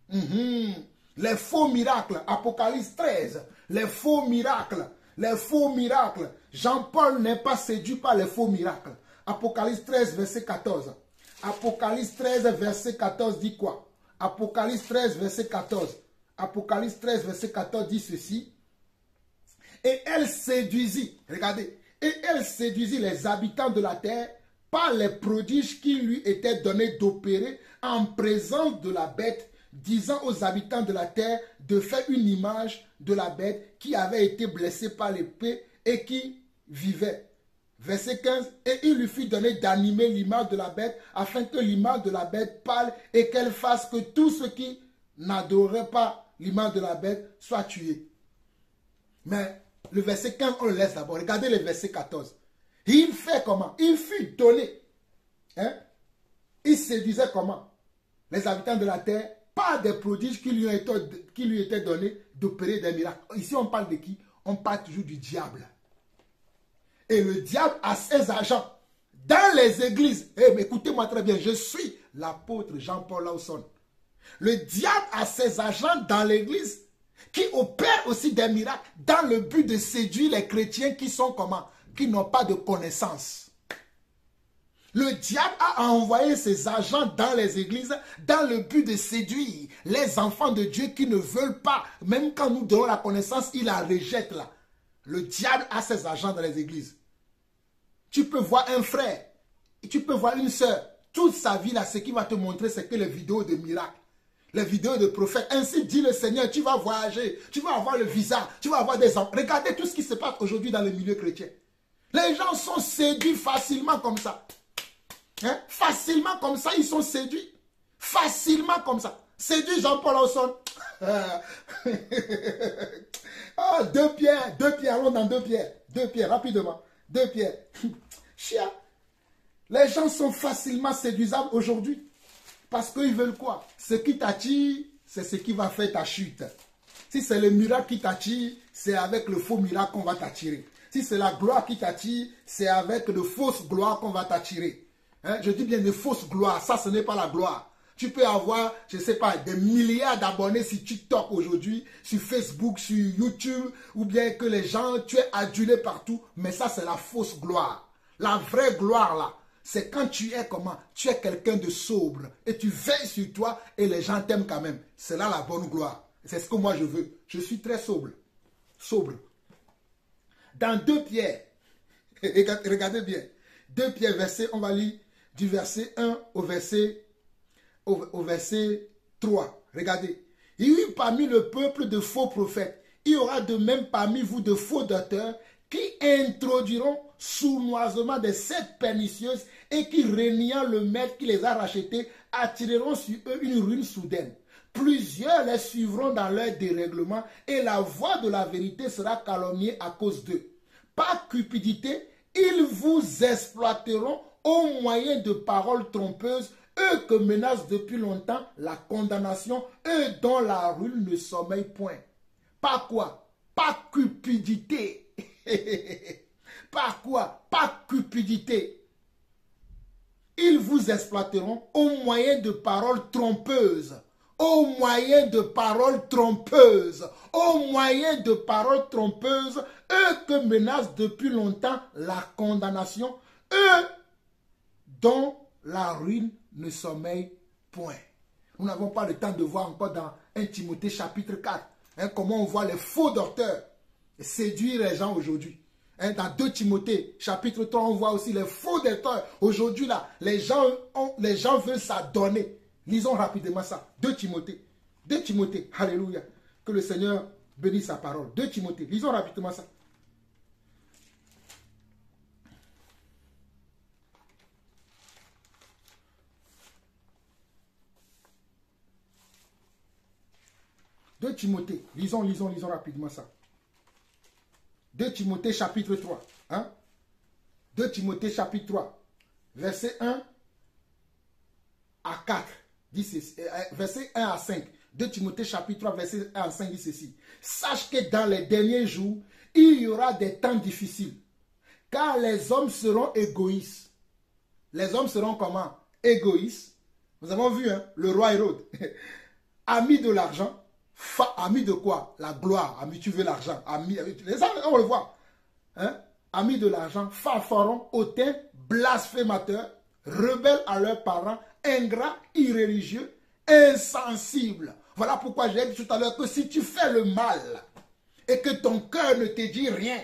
Les faux miracles. Apocalypse 13. Les faux miracles. Les faux miracles. Jean-Paul n'est pas séduit par les faux miracles. Apocalypse 13, verset 14. Apocalypse 13, verset 14 dit quoi? Apocalypse 13, verset 14. Apocalypse 13, verset 14 dit ceci. Et elle séduisit, regardez, et elle séduisit les habitants de la terre par les prodiges qui lui étaient donnés d'opérer en présence de la bête, disant aux habitants de la terre de faire une image de la bête qui avait été blessée par l'épée et qui vivait. Verset 15, et il lui fut donné d'animer l'image de la bête afin que l'image de la bête parle et qu'elle fasse que tous ceux qui n'adoraient pas l'image de la bête soient tués. Mais le verset 15, on le laisse d'abord. Regardez le verset 14. Il fait comment? Il fut donné. Il séduisait comment? Les habitants de la terre, par des prodiges qui lui étaient donnés d'opérer des miracles. Ici, on parle de qui? On parle toujours du diable. Et le diable a ses agents dans les églises. Mais écoutez-moi très bien, je suis l'apôtre Jean-Paul Lawson. Le diable a ses agents dans l'église qui opèrent aussi des miracles dans le but de séduire les chrétiens qui sont comment? Qui n'ont pas de connaissance. Le diable a envoyé ses agents dans les églises dans le but de séduire les enfants de Dieu qui ne veulent pas. Même quand nous donnons la connaissance, il la rejette là. Le diable a ses agents dans les églises. Tu peux voir un frère, tu peux voir une soeur. Toute sa vie là, ce qui va te montrer, c'est que les vidéos de miracles. Les vidéos de prophètes. Ainsi dit le Seigneur, tu vas voyager, tu vas avoir le visa, tu vas avoir des enfants. Regardez tout ce qui se passe aujourd'hui dans le milieu chrétien. Les gens sont séduits facilement comme ça. Facilement comme ça, ils sont séduits. Facilement comme ça. Séduit Jean-Paul Lawson. Oh, 2 Pierre, allons dans 2 Pierre. 2 Pierre, rapidement. 2 Pierre. Chia. Les gens sont facilement séduisables aujourd'hui. Parce qu'ils veulent quoi? Ce qui t'attire, c'est ce qui va faire ta chute. Si c'est le miracle qui t'attire, c'est avec le faux miracle qu'on va t'attirer. Si c'est la gloire qui t'attire, c'est avec de fausses gloires qu'on va t'attirer. Je dis bien de fausses gloires, ça ce n'est pas la gloire. Tu peux avoir, je ne sais pas, des milliards d'abonnés sur TikTok aujourd'hui, sur Facebook, sur YouTube, ou bien que les gens, tu es adulé partout, mais ça c'est la fausse gloire. La vraie gloire là, c'est quand tu es comment? Tu es quelqu'un de sobre et tu veilles sur toi et les gens t'aiment quand même. C'est là la bonne gloire. C'est ce que moi je veux. Je suis très sobre. Sobre. Dans 2 Pierre, regardez bien, 2 Pierre, on va lire du verset 1 au verset 3. Regardez. Il y eut parmi le peuple de faux prophètes. Il y aura de même parmi vous de faux docteurs qui introduiront sournoisement des sectes pernicieuses et qui, réniant le maître qui les a rachetés, attireront sur eux une ruine soudaine. Plusieurs les suivront dans leur dérèglement et la voie de la vérité sera calomniée à cause d'eux. Par cupidité, ils vous exploiteront au moyen de paroles trompeuses, eux que menace depuis longtemps la condamnation, eux dont la ruine ne sommeille point. Par quoi? Par cupidité. Par quoi? Par cupidité. Ils vous exploiteront au moyen de paroles trompeuses. Au moyen de paroles trompeuses. Au moyen de paroles trompeuses, eux que menace depuis longtemps la condamnation, eux dont la ruine ne sommeille point. Nous n'avons pas le temps de voir encore dans 1 Timothée chapitre 4, comment on voit les faux docteurs séduire les gens aujourd'hui. Dans 2 Timothée chapitre 3, on voit aussi les faux docteurs. Aujourd'hui, là, les gens veulent s'adonner. Lisons rapidement ça. 2 Timothée. 2 Timothée. Alléluia. Que le Seigneur bénisse sa parole. 2 Timothée. Lisons rapidement ça. De Timothée, lisons rapidement ça. 2 Timothée chapitre 3. 2 Timothée chapitre 3, verset 1 à 4. Dit ceci, verset 1 à 5. 2 Timothée chapitre 3, verset 1 à 5 dit ceci. Sache que dans les derniers jours, il y aura des temps difficiles. Car les hommes seront égoïstes. Les hommes seront comment? Égoïstes. Nous avons vu le roi Hérode. Amis de l'argent. Ami de quoi? La gloire. Ami, tu veux l'argent. Ami, on le voit. Amis de l'argent, fanfarons, hautains, blasphémateurs, rebelles à leurs parents, ingrats, irréligieux, insensibles. Voilà pourquoi j'ai dit tout à l'heure que si tu fais le mal et que ton cœur ne te dit rien,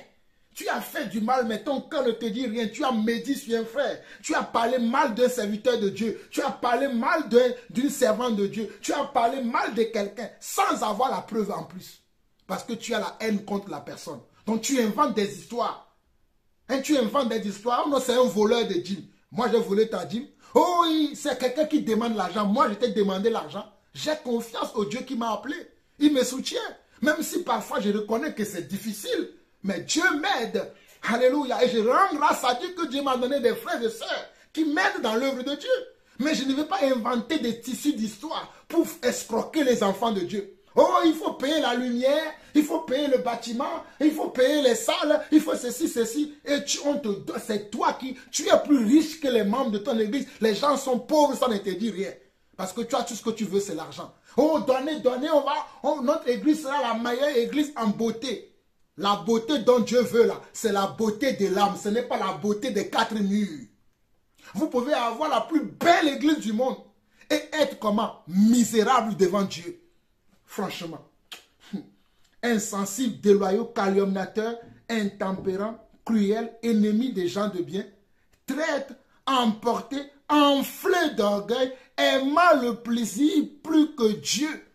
tu as fait du mal, mais ton cœur ne te dit rien. Tu as médit sur un frère. Tu as parlé mal d'un serviteur de Dieu. Tu as parlé mal d'une servante de Dieu. Tu as parlé mal de quelqu'un sans avoir la preuve en plus. Parce que tu as la haine contre la personne. Donc tu inventes des histoires. Tu inventes des histoires. Oh non, c'est un voleur de dîmes. Moi, j'ai volé ta dîme. Oh, c'est quelqu'un qui demande l'argent. Moi, je t'ai demandé l'argent. J'ai confiance au Dieu qui m'a appelé. Il me soutient. Même si parfois je reconnais que c'est difficile. Mais Dieu m'aide. Alléluia. Et je rends grâce à Dieu que Dieu m'a donné des frères et sœurs qui m'aident dans l'œuvre de Dieu. Mais je ne vais pas inventer des tissus d'histoire pour escroquer les enfants de Dieu. Oh, il faut payer la lumière, il faut payer le bâtiment, il faut payer les salles, il faut ceci. Et c'est toi qui... Tu es plus riche que les membres de ton église. Les gens sont pauvres, ça ne te dit rien. Parce que tu as tout ce que tu veux, c'est l'argent. Oh, donnez, notre église sera la meilleure église en beauté. La beauté dont Dieu veut là, c'est la beauté de l'âme. Ce n'est pas la beauté des 4 murs. Vous pouvez avoir la plus belle église du monde et être comment? Misérable devant Dieu. Franchement. Insensible, déloyaux, calomniateur, intempérant, cruel, ennemi des gens de bien, traître, emporté, enflé d'orgueil, aimant le plaisir plus que Dieu.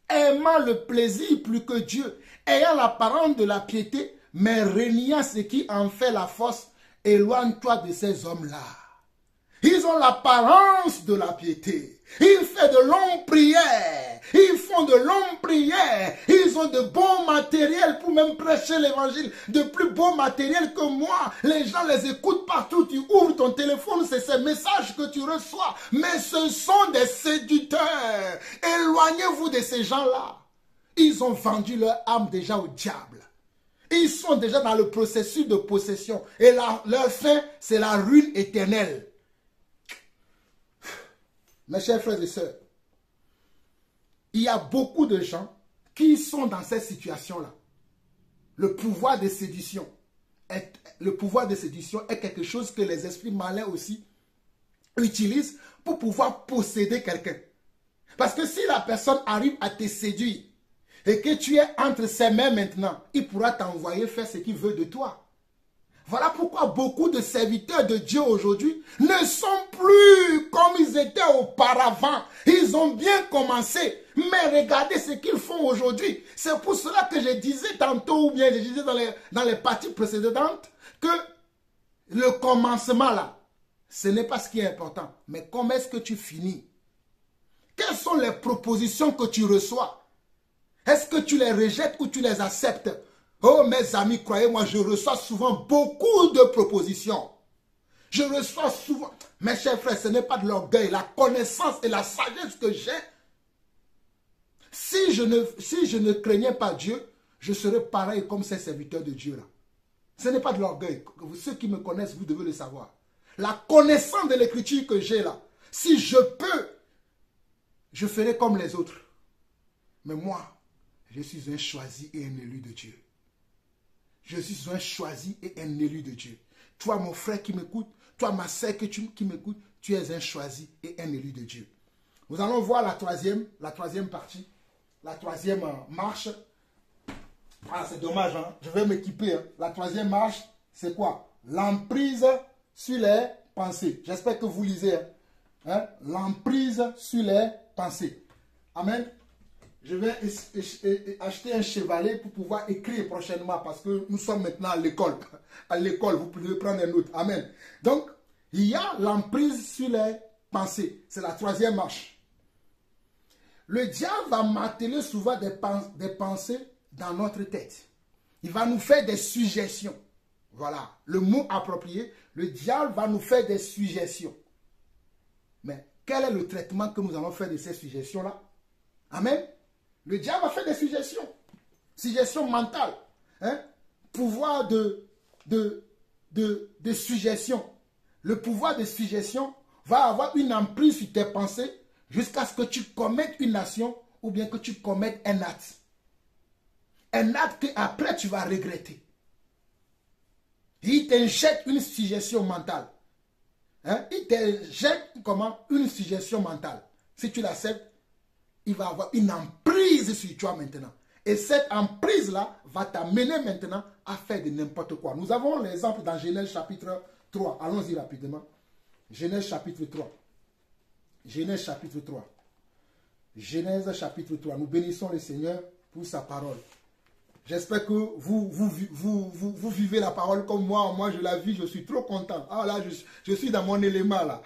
Aimant le plaisir plus que Dieu, ayant l'apparence de la piété, mais régnant ce qui en fait la force, éloigne-toi de ces hommes-là. Ils ont l'apparence de la piété. Ils font de longues prières. Ils font de longues prières. Ils ont de bons matériels pour même prêcher l'évangile. De plus beaux matériels que moi. Les gens les écoutent partout. Tu ouvres ton téléphone, c'est ces messages que tu reçois. Mais ce sont des séducteurs. Éloignez-vous de ces gens-là. Ils ont vendu leur âme déjà au diable. Ils sont déjà dans le processus de possession. Et leur fin, c'est la ruine éternelle. Mes chers frères et sœurs, il y a beaucoup de gens qui sont dans cette situation-là. Le pouvoir de séduction. Le pouvoir de séduction est quelque chose que les esprits malins aussi utilisent pour pouvoir posséder quelqu'un. Parce que si la personne arrive à te séduire et que tu es entre ses mains maintenant, il pourra t'envoyer faire ce qu'il veut de toi. Voilà pourquoi beaucoup de serviteurs de Dieu aujourd'hui ne sont plus comme ils étaient auparavant. Ils ont bien commencé, mais regardez ce qu'ils font aujourd'hui. C'est pour cela que je disais tantôt, ou bien je disais dans les parties précédentes, que le commencement là, ce n'est pas ce qui est important, mais comment est-ce que tu finis? Quelles sont les propositions que tu reçois? Est-ce que tu les rejettes ou tu les acceptes? Oh mes amis, croyez-moi, je reçois souvent beaucoup de propositions. Je reçois souvent, mes chers frères, ce n'est pas de l'orgueil, la connaissance et la sagesse que j'ai. Si je ne craignais pas Dieu, je serais pareil comme ces serviteurs de Dieu là. Ce n'est pas de l'orgueil. Ceux qui me connaissent, vous devez le savoir. La connaissance de l'écriture que j'ai là, si je peux, je ferai comme les autres. Mais moi, je suis un choisi et un élu de Dieu. Je suis un choisi et un élu de Dieu. Toi, mon frère qui m'écoute, toi, ma sœur qui m'écoute, tu es un choisi et un élu de Dieu. Nous allons voir la troisième partie, la troisième marche. Ah, c'est dommage, hein? Je vais m'équiper. Hein? La troisième marche, c'est quoi? L'emprise sur les pensées. J'espère que vous lisez. Hein? L'emprise sur les pensées. Amen. Je vais acheter un chevalet pour pouvoir écrire prochainement parce que nous sommes maintenant à l'école. À l'école, vous pouvez prendre une note. Amen. Donc, il y a l'emprise sur les pensées. C'est la troisième marche. Le diable va marteler souvent des pensées dans notre tête. Il va nous faire des suggestions. Voilà, le mot approprié. Le diable va nous faire des suggestions. Mais quel est le traitement que nous allons faire de ces suggestions-là? Amen. Le diable va faire des suggestions. Suggestions mentales. Hein? Pouvoir de suggestion. Le pouvoir de suggestion va avoir une emprise sur tes pensées jusqu'à ce que tu commettes une action ou bien que tu commettes un acte. Un acte qu'après tu vas regretter. Il t'injecte une suggestion mentale. Hein? Il t'injecte comment? Une suggestion mentale. Si tu l'acceptes, il va avoir une emprise sur toi maintenant. Et cette emprise-là va t'amener maintenant à faire de n'importe quoi. Nous avons l'exemple dans Genèse chapitre 3. Allons-y rapidement. Genèse chapitre 3. Genèse chapitre 3. Genèse chapitre 3. Nous bénissons le Seigneur pour sa parole. J'espère que vous vivez la parole comme moi. Moi, je la vis, je suis trop content. Ah là, je suis dans mon élément là.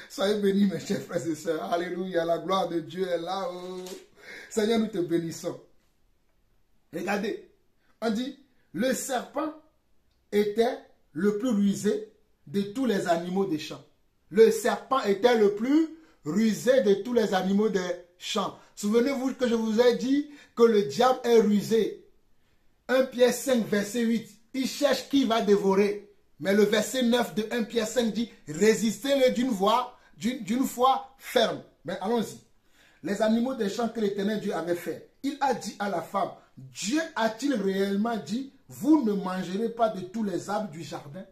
Soyez bénis, mes chers frères et sœurs. Alléluia, la gloire de Dieu est là. Oh. Seigneur, nous te bénissons. Regardez, on dit, le serpent était le plus rusé de tous les animaux des champs. Le serpent était le plus rusé de tous les animaux des champs. Souvenez-vous que je vous ai dit que le diable est rusé. 1 Pierre 5, verset 8. Il cherche qui va dévorer. Mais le verset 9 de 1 Pierre 5 dit, résistez-le d'une foi ferme. Mais allons-y. Les animaux des champs que l'Éternel Dieu avait fait. Il a dit à la femme, Dieu a-t-il réellement dit, vous ne mangerez pas de tous les arbres du jardin?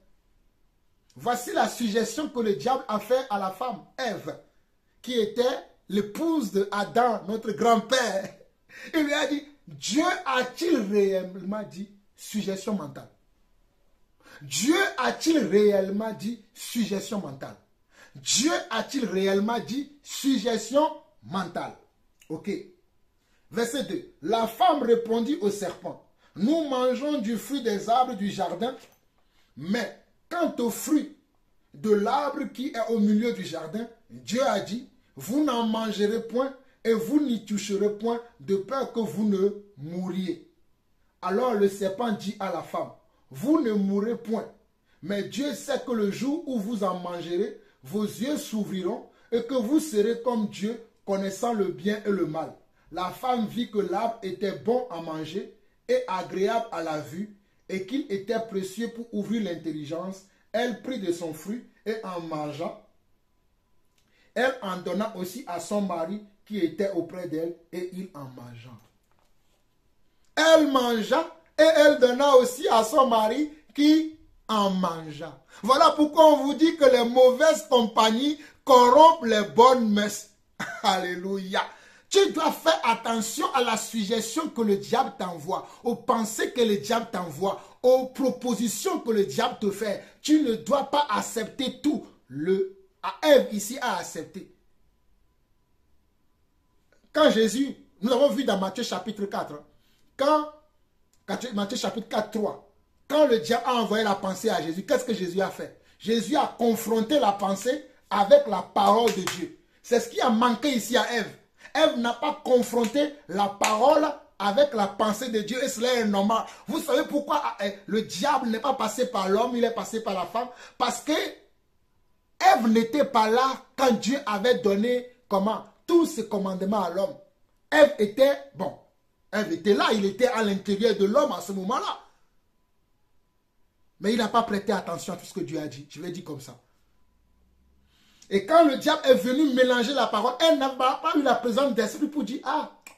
Voici la suggestion que le diable a fait à la femme, Ève, qui était l'épouse de Adam, notre grand-père. Il lui a dit, Dieu a-t-il réellement dit, suggestion mentale? Dieu a-t-il réellement dit suggestion mentale? Dieu a-t-il réellement dit suggestion mentale? Ok. Verset 2. La femme répondit au serpent, nous mangeons du fruit des arbres du jardin, mais quant au fruit de l'arbre qui est au milieu du jardin, Dieu a dit, vous n'en mangerez point et vous n'y toucherez point de peur que vous ne mouriez. Alors le serpent dit à la femme, vous ne mourrez point, mais Dieu sait que le jour où vous en mangerez, vos yeux s'ouvriront et que vous serez comme Dieu, connaissant le bien et le mal. La femme vit que l'arbre était bon à manger et agréable à la vue et qu'il était précieux pour ouvrir l'intelligence. Elle prit de son fruit et en mangeant, elle en donna aussi à son mari qui était auprès d'elle et il en mangea. Elle mangea et elle donna aussi à son mari qui en mangea. Voilà pourquoi on vous dit que les mauvaises compagnies corrompent les bonnes mœurs. Alléluia. Tu dois faire attention à la suggestion que le diable t'envoie, aux pensées que le diable t'envoie, aux propositions que le diable te fait. Tu ne dois pas accepter tout. Ève ici a accepté. Quand Jésus, nous avons vu dans Matthieu chapitre 4, Matthieu chapitre 4, 3, quand le diable a envoyé la pensée à Jésus, qu'est-ce que Jésus a fait? Jésus a confronté la pensée avec la parole de Dieu. C'est ce qui a manqué ici à Ève. Ève n'a pas confronté la parole avec la pensée de Dieu et cela est normal. Vous savez pourquoi le diable n'est pas passé par l'homme, il est passé par la femme? Parce que Ève n'était pas là quand Dieu avait donné tous ses commandements à l'homme. Ève était là, il était à l'intérieur de l'homme à ce moment-là. Mais il n'a pas prêté attention à tout ce que Dieu a dit. Je vais dire comme ça. Et quand le diable est venu mélanger la parole, elle n'a pas eu la présence d'esprit pour dire,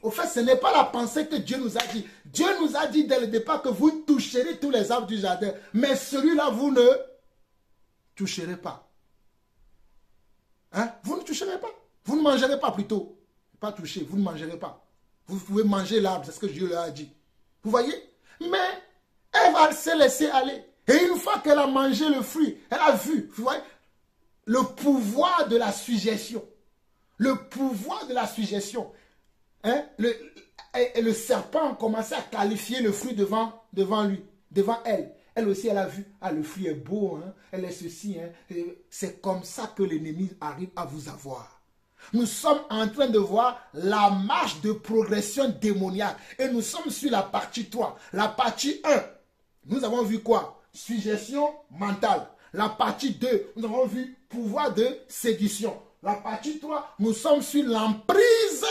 au fait, ce n'est pas la pensée que Dieu nous a dit. Dieu nous a dit dès le départ que vous toucherez tous les arbres du jardin. Mais celui-là, vous ne toucherez pas. Hein? Vous ne toucherez pas. Vous ne mangerez pas plutôt. Pas toucher, vous ne mangerez pas. Vous pouvez manger l'arbre, c'est ce que Dieu leur a dit. Vous voyez? Mais elle s'est laissée aller. Et une fois qu'elle a mangé le fruit, elle a vu, vous voyez, le pouvoir de la suggestion. Le pouvoir de la suggestion. Hein? Le serpent a commencé à qualifier le fruit devant lui, devant elle. Elle aussi, elle a vu, le fruit est beau, hein? Elle est ceci. Hein? C'est comme ça que l'ennemi arrive à vous avoir. Nous sommes en train de voir la marche de progression démoniaque. Et nous sommes sur la partie 3. La partie 1, nous avons vu quoi? Suggestion mentale. La partie 2, nous avons vu pouvoir de séduction. La partie 3, nous sommes sur l'emprise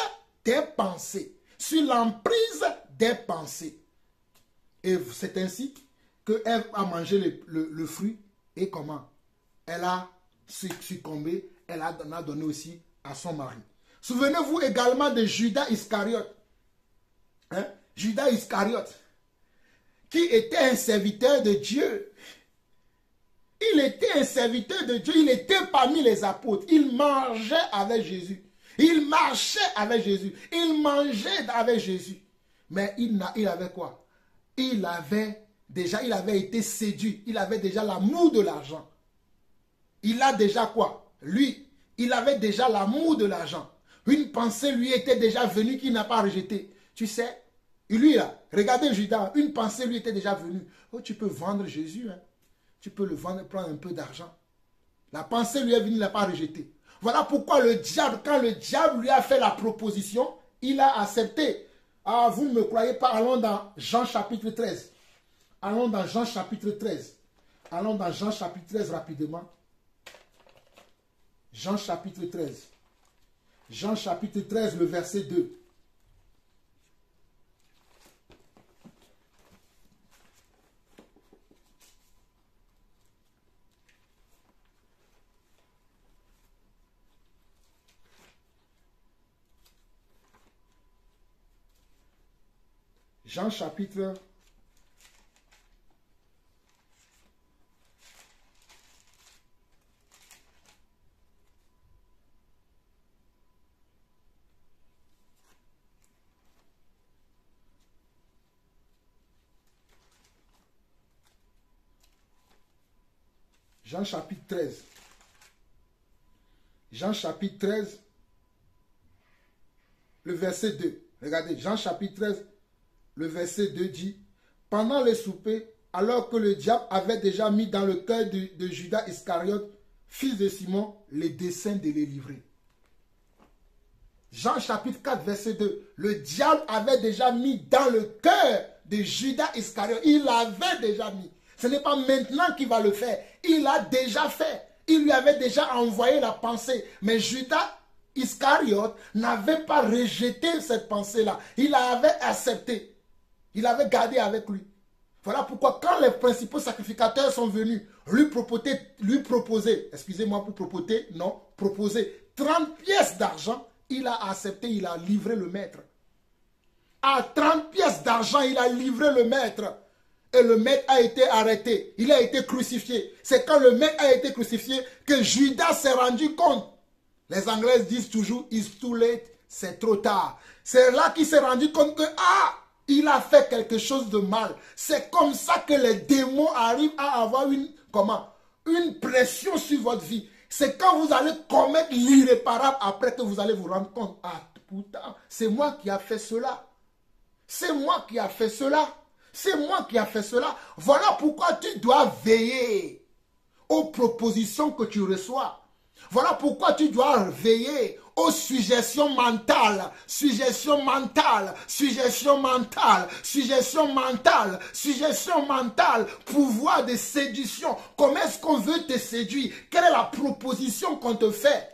des pensées. Sur l'emprise des pensées. Et c'est ainsi que Ève a mangé le fruit. Et comment? Elle a succombé. Elle en a donné aussi à son mari. Souvenez-vous également de Judas Iscariote. Hein? Judas Iscariote, qui était un serviteur de Dieu. Il était un serviteur de Dieu. Il était parmi les apôtres. Il mangeait avec Jésus. Il marchait avec Jésus. Il mangeait avec Jésus. Mais il avait quoi? Il avait été séduit. Il avait déjà l'amour de l'argent. Il a déjà quoi? Lui, il avait déjà l'amour de l'argent. Une pensée lui était déjà venue qu'il n'a pas rejetée. Tu sais, lui là, regardez Judas, une pensée lui était déjà venue. Oh, tu peux vendre Jésus, hein? Tu peux le vendre et prendre un peu d'argent. La pensée lui est venue, il n'a pas rejeté. Voilà pourquoi le diable, quand le diable lui a fait la proposition, il a accepté. Ah, vous ne me croyez pas, allons dans Jean chapitre 13. Allons dans Jean chapitre 13. Allons dans Jean chapitre 13 rapidement. Jean chapitre 13. Jean chapitre 13, le verset 2. Jean chapitre 13. Jean chapitre 13, le verset 2. Regardez, Jean chapitre 13, le verset 2 dit, pendant le souper, alors que le diable avait déjà mis dans le cœur de Judas Iscariote, fils de Simon, les desseins de les livrer. Jean chapitre 4, verset 2. Le diable avait déjà mis dans le cœur de Judas Iscariote. Il l'avait déjà mis. Ce n'est pas maintenant qu'il va le faire. Il l'a déjà fait. Il lui avait déjà envoyé la pensée. Mais Judas Iscariote n'avait pas rejeté cette pensée-là. Il l'avait acceptée. Il l'avait gardée avec lui. Voilà pourquoi quand les principaux sacrificateurs sont venus lui proposer, excusez-moi pour proposer 30 pièces d'argent, il a accepté, il a livré le maître. À 30 pièces d'argent, il a livré le maître. Et le maître a été arrêté. Il a été crucifié. C'est quand le maître a été crucifié que Judas s'est rendu compte. Les Anglais disent toujours, it's too late. c'est trop tard. C'est là qu'il s'est rendu compte que, ah, il a fait quelque chose de mal. C'est comme ça que les démons arrivent à avoir une pression sur votre vie. C'est quand vous allez commettre l'irréparable après que vous allez vous rendre compte. Ah, putain, c'est moi qui a fait cela. C'est moi qui a fait cela. C'est moi qui a fait cela. Voilà pourquoi tu dois veiller aux propositions que tu reçois. Voilà pourquoi tu dois veiller aux suggestions mentales, suggestions mentales, suggestions mentales, suggestions mentales, suggestions mentales, pouvoir de séduction. Comment est-ce qu'on veut te séduire? Quelle est la proposition qu'on te fait?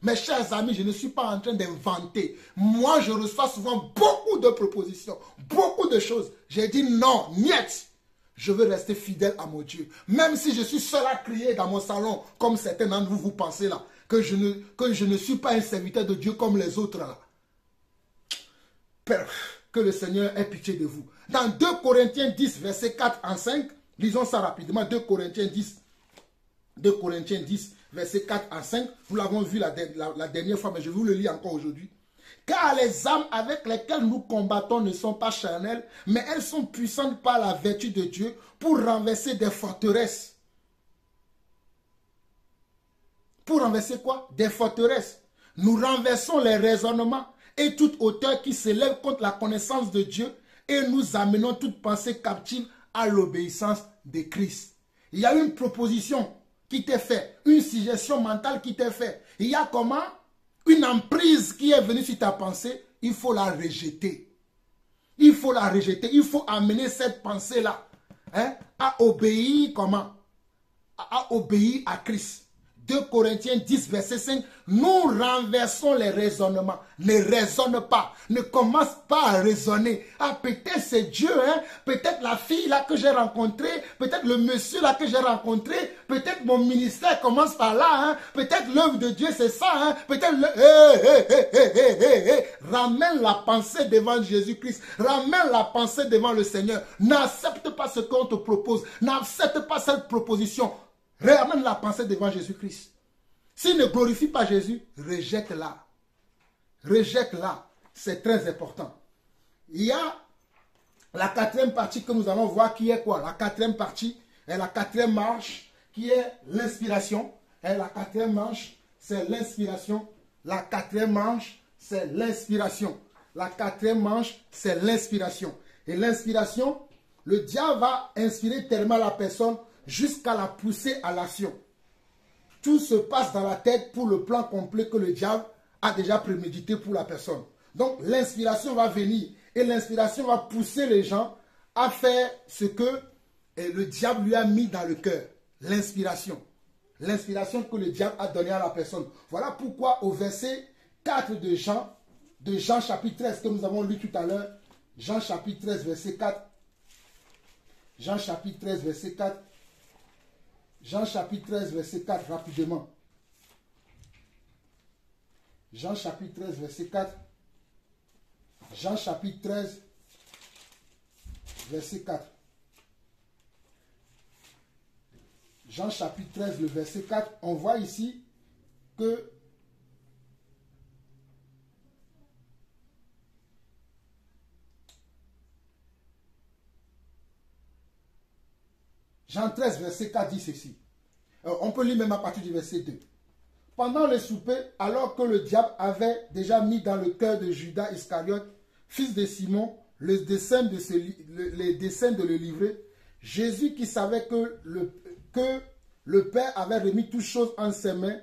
Mes chers amis, je ne suis pas en train d'inventer. Moi, je reçois souvent beaucoup de propositions, beaucoup de choses. J'ai dit non, niet. Je veux rester fidèle à mon Dieu. Même si je suis seul à crier dans mon salon, comme certains d'entre vous, vous pensez là, que je ne suis pas un serviteur de Dieu comme les autres là. Père, que le Seigneur ait pitié de vous. Dans 2 Corinthiens 10, versets 4 à 5, lisons ça rapidement. 2 Corinthiens 10, versets 4 à 5. Nous l'avons vu la dernière fois, mais je vous le lis encore aujourd'hui. Car les âmes avec lesquelles nous combattons ne sont pas charnelles, mais elles sont puissantes par la vertu de Dieu pour renverser des forteresses. Pour renverser quoi? Des forteresses. Nous renversons les raisonnements et toute hauteur qui s'élève contre la connaissance de Dieu et nous amenons toute pensée captive à l'obéissance de Christ. Il y a une proposition qui t'est faite, une suggestion mentale qui t'est faite. Il y a comment? Une emprise qui est venue sur ta pensée, il faut la rejeter. Il faut la rejeter. Il faut amener cette pensée-là à obéir comment? À obéir à Christ. 2 Corinthiens 10, verset 5, nous renversons les raisonnements. Ne raisonne pas. Ne commence pas à raisonner. Ah, peut-être c'est Dieu, hein? Peut-être la fille là que j'ai rencontrée, peut-être le monsieur là que j'ai rencontré, peut-être mon ministère commence par là, hein? Peut-être l'œuvre de Dieu c'est ça, hein? Peut-être ramène la pensée devant Jésus-Christ. Ramène la pensée devant le Seigneur. N'accepte pas ce qu'on te propose. N'accepte pas cette proposition. Ramène la pensée devant Jésus-Christ. S'il ne glorifie pas Jésus, rejette-la. Rejette-la. C'est très important. Il y a la quatrième partie que nous allons voir qui est quoi? La quatrième partie est la quatrième marche qui est l'inspiration. Et la quatrième marche, c'est l'inspiration. La quatrième marche, c'est l'inspiration. La quatrième marche, c'est l'inspiration. Et l'inspiration, le diable va inspirer tellement la personne jusqu'à la pousser à l'action. Tout se passe dans la tête pour le plan complet que le diable a déjà prémédité pour la personne. Donc l'inspiration va venir et l'inspiration va pousser les gens à faire ce que le diable lui a mis dans le cœur. L'inspiration. L'inspiration que le diable a donnée à la personne. Voilà pourquoi au verset 4 de Jean chapitre 13 que nous avons lu tout à l'heure, Jean chapitre 13 verset 4, Jean chapitre 13 verset 4, Jean chapitre 13, verset 4, rapidement. Jean chapitre 13, verset 4. Jean chapitre 13, verset 4. Jean chapitre 13, le verset 4. On voit ici que Jean 13, verset 4 dit ceci. On peut lire même à partir du verset 2. Pendant le souper, alors que le diable avait déjà mis dans le cœur de Judas Iscariote, fils de Simon, les desseins de le livrer, Jésus qui savait que le Père avait remis toutes choses en ses mains,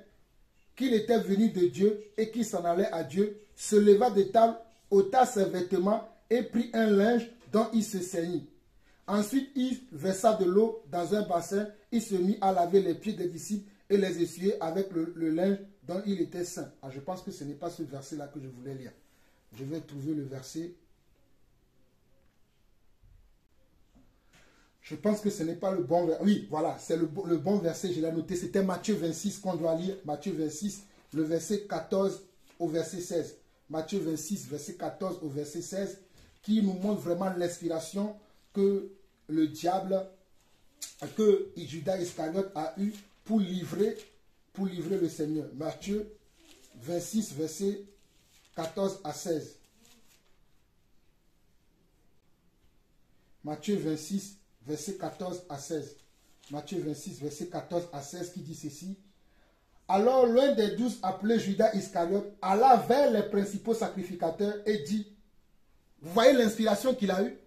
qu'il était venu de Dieu et qu'il s'en allait à Dieu, se leva de table, ôta ses vêtements et prit un linge dont il se ceignit. Ensuite, il versa de l'eau dans un bassin, il se mit à laver les pieds des disciples et les essuyer avec le linge dont il était saint. Ah, je pense que ce n'est pas ce verset-là que je voulais lire. Je vais trouver le verset. Je pense que ce n'est pas le bon verset. Oui, voilà, c'est le bon verset, je l'ai noté. C'était Matthieu 26 qu'on doit lire. Matthieu 26, le verset 14 au verset 16. Matthieu 26, verset 14 au verset 16, qui nous montre vraiment l'inspiration que le diable, que Judas Iscariote a eu pour livrer le Seigneur. Matthieu 26, verset 14 à 16. Matthieu 26, verset 14 à 16. Matthieu 26, verset 14 à 16 qui dit ceci. Alors l'un des 12 appelé Judas Iscariote alla vers les principaux sacrificateurs et dit, vous voyez l'inspiration qu'il a eue?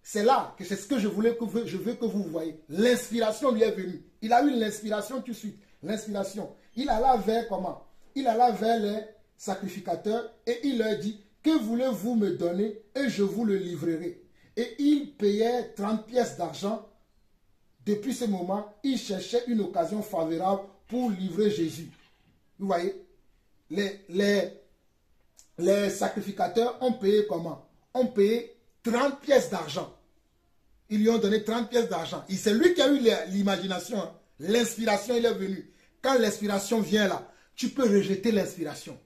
C'est là que c'est ce que je veux que vous voyez. L'inspiration lui est venue. Il a eu l'inspiration tout de suite. L'inspiration. Il alla vers comment? Il alla vers les sacrificateurs et il leur dit, que voulez-vous me donner et je vous le livrerai. Et il payait 30 pièces d'argent. Depuis ce moment, il cherchait une occasion favorable pour livrer Jésus. Vous voyez, les sacrificateurs ont payé comment? Ont payé 30 pièces d'argent. Ils lui ont donné 30 pièces d'argent. Et c'est lui qui a eu l'imagination. Hein. L'inspiration, il est venu. Quand l'inspiration vient là, tu peux rejeter l'inspiration.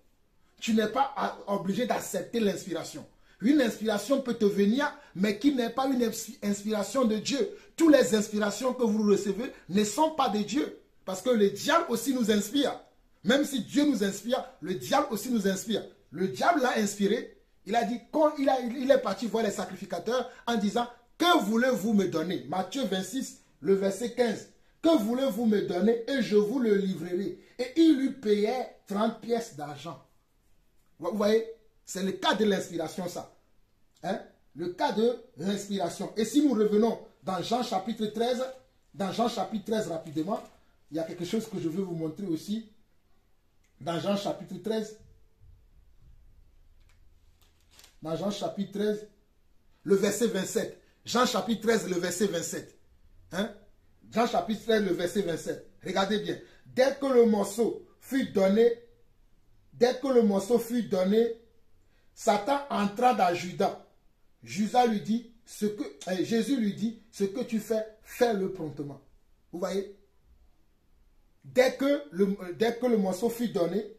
Tu n'es pas obligé d'accepter l'inspiration. Une inspiration peut te venir, mais qui n'est pas une inspiration de Dieu. Toutes les inspirations que vous recevez ne sont pas de Dieu. Parce que le diable aussi nous inspire. Même si Dieu nous inspire, le diable aussi nous inspire. Le diable l'a inspiré. Il a dit, quand il est parti voir les sacrificateurs en disant, que voulez-vous me donner? Matthieu 26, le verset 15. Que voulez-vous me donner et je vous le livrerai. Et il lui payait 30 pièces d'argent. Vous voyez, c'est le cas de l'inspiration ça. Hein? Le cas de l'inspiration. Et si nous revenons dans Jean chapitre 13, rapidement, il y a quelque chose que je veux vous montrer aussi. Dans Jean chapitre 13, le verset 27. Jean chapitre 13, le verset 27. Hein? Jean chapitre 13, le verset 27. Regardez bien. Dès que le morceau fut donné, Satan entra dans Judas. Jésus lui dit, ce que tu fais, fais-le promptement. Vous voyez? Dès que le morceau fut donné,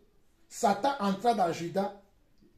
Satan entra dans Judas.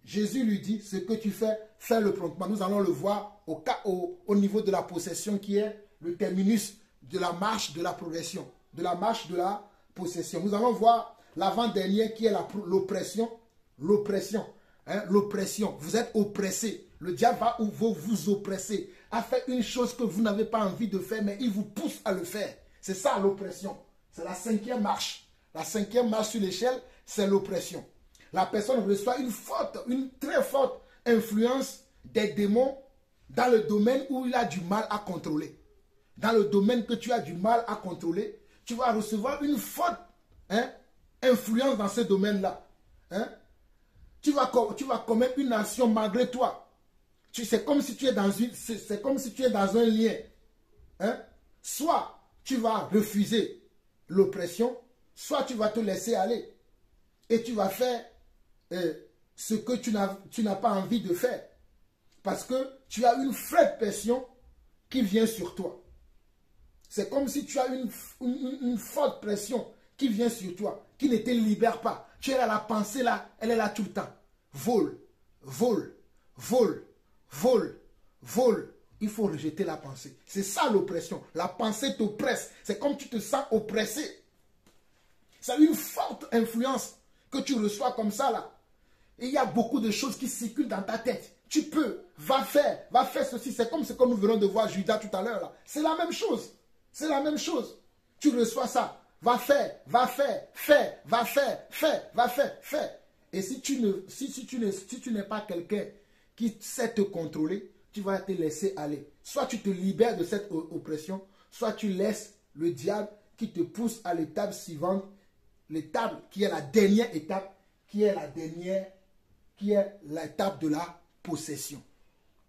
Jésus lui dit, ce que tu fais, fais-le promptement. Nous allons le voir au niveau de la possession qui est le terminus de la marche de la progression, de la marche de la possession. Nous allons voir l'avant-dernier qui est l'oppression. L'oppression. Hein, l'oppression. Vous êtes oppressé. Le diable va vous oppresser, à faire une chose que vous n'avez pas envie de faire, mais il vous pousse à le faire. C'est ça l'oppression. C'est la 5e marche. La 5e marche sur l'échelle, c'est l'oppression. La personne reçoit une très forte influence des démons dans le domaine où il a du mal à contrôler. Dans le domaine que tu as du mal à contrôler, tu vas recevoir une forte influence dans ce domaine-là. Hein? Tu vas commettre une action malgré toi. C'est comme si tu es dans un lien. Hein? Soit tu vas refuser l'oppression, soit tu vas te laisser aller. Et tu vas faire ce que tu n'as pas envie de faire. Parce que tu as une forte pression qui vient sur toi. C'est comme si tu as une forte pression qui vient sur toi, qui ne te libère pas. Tu es là, la pensée là, elle est là tout le temps. Vole, vole, vole, vole, vole. Il faut rejeter la pensée. C'est ça l'oppression. La pensée t'oppresse. C'est comme tu te sens oppressé. Ça a une forte influence que tu reçois comme ça là. Et il y a beaucoup de choses qui circulent dans ta tête. Tu peux, va faire ceci. C'est comme ce que nous venons de voir Judas tout à l'heure là. C'est la même chose. C'est la même chose. Tu reçois ça. Va faire, fais. Et si tu n'es pas quelqu'un qui sait te contrôler, tu vas te laisser aller. Soit tu te libères de cette oppression, soit tu laisses le diable qui te pousse à l'étape suivante, l'étape qui est la dernière étape, qui est l'étape de la possession.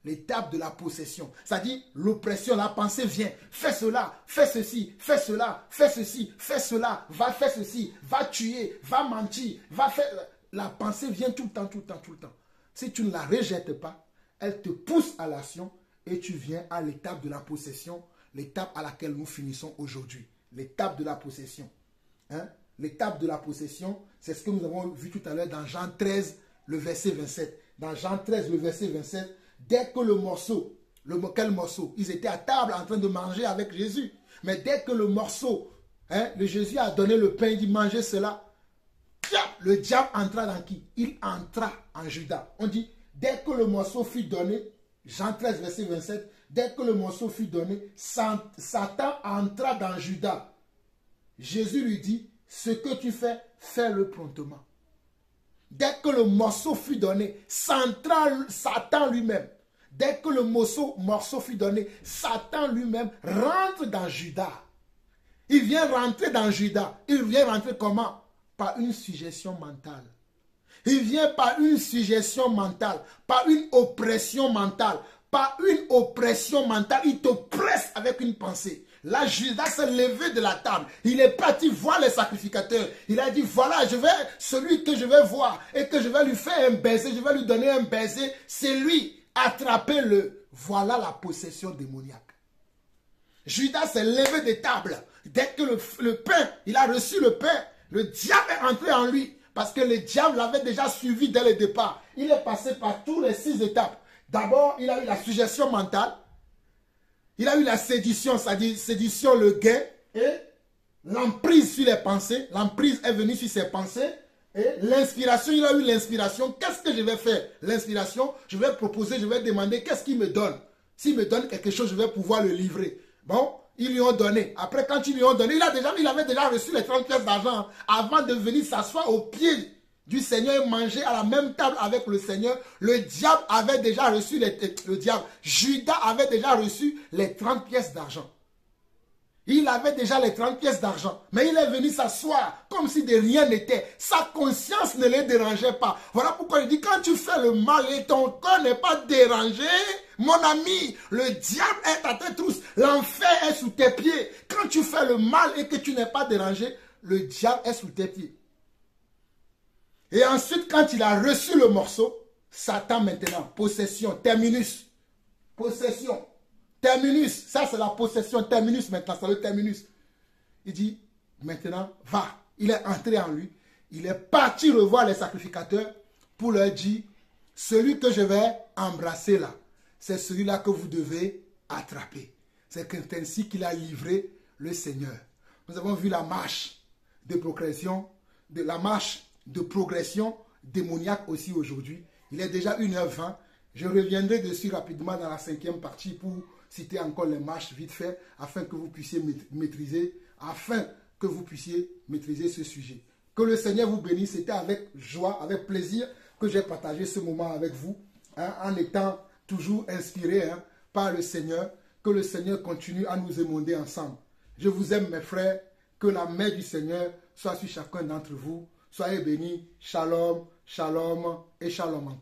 L'étape de la possession. C'est-à-dire l'oppression, la pensée vient. Fais cela, fais ceci, fais cela, fais ceci, fais cela, va faire ceci, va tuer, va mentir, va faire... La pensée vient tout le temps, tout le temps, tout le temps. Si tu ne la rejettes pas, elle te pousse à l'action et tu viens à l'étape de la possession, l'étape à laquelle nous finissons aujourd'hui. L'étape de la possession. Hein? L'étape de la possession, c'est ce que nous avons vu tout à l'heure dans Jean 13, le verset 27. Dans Jean 13, le verset 27, dès que le morceau, quel morceau? Ils étaient à table en train de manger avec Jésus. Mais dès que le morceau, le Jésus a donné le pain, il dit mangez cela. Le diable entra dans qui? Il entra en Judas. On dit, dès que le morceau fut donné, Jean 13, verset 27, dès que le morceau fut donné, Satan entra dans Judas. Jésus lui dit, ce que tu fais, fais-le promptement. Dès que le morceau fut donné, Satan lui-même, dès que le morceau fut donné, Satan lui-même rentre dans Judas. Il vient rentrer dans Judas. Il vient rentrer comment? Par une suggestion mentale. Il vient par une suggestion mentale, par une oppression mentale. Par une oppression mentale, il t'oppresse avec une pensée. Là, Judas s'est levé de la table. Il est parti voir les sacrificateurs. Il a dit, voilà, celui que je vais voir et que je vais lui faire un baiser, je vais lui donner un baiser, c'est lui. Attrapez-le. Voilà la possession démoniaque. Judas s'est levé de table. Dès que le pain, il a reçu le pain, le diable est entré en lui. Parce que le diable l'avait déjà suivi dès le départ. Il est passé par toutes les 6 étapes. D'abord, il a eu la suggestion mentale. Il a eu la sédition, c'est-à-dire sédition, le gain. Et l'emprise sur les pensées. L'emprise est venue sur ses pensées. Et l'inspiration, il a eu l'inspiration. Qu'est-ce que je vais faire? L'inspiration, je vais proposer, je vais demander qu'est-ce qu'il me donne. S'il me donne quelque chose, je vais pouvoir le livrer. Bon, ils lui ont donné. Après, quand ils lui ont donné, il avait déjà reçu les 30 pièces d'argent avant de venir s'asseoir au pied du Seigneur et manger à la même table avec le Seigneur. Le diable avait déjà reçu Judas avait déjà reçu les 30 pièces d'argent. Il avait déjà les 30 pièces d'argent. Mais il est venu s'asseoir comme si de rien n'était. Sa conscience ne les dérangeait pas. Voilà pourquoi il dit, quand tu fais le mal et ton corps n'est pas dérangé, mon ami, le diable est à tes trousses. L'enfer est sous tes pieds. Quand tu fais le mal et que tu n'es pas dérangé, le diable est sous tes pieds. Et ensuite, quand il a reçu le morceau, Satan maintenant, possession, terminus. Possession. Terminus, ça c'est la possession, terminus maintenant, c'est le terminus. Il dit, maintenant, va. Il est entré en lui. Il est parti revoir les sacrificateurs pour leur dire, celui que je vais embrasser là, c'est celui-là que vous devez attraper. C'est ainsi qu'il a livré le Seigneur. Nous avons vu la marche de progression, démoniaque aussi aujourd'hui. Il est déjà 1h20. Je reviendrai dessus rapidement dans la 5e partie pour citer encore les marches vite fait, afin que vous puissiez maîtriser ce sujet. Que le Seigneur vous bénisse. C'était avec joie, avec plaisir que j'ai partagé ce moment avec vous, en étant toujours inspiré par le Seigneur. Que le Seigneur continue à nous émonder ensemble. Je vous aime mes frères. Que la main du Seigneur soit sur chacun d'entre vous. Soyez bénis. Shalom, shalom et shalom encore.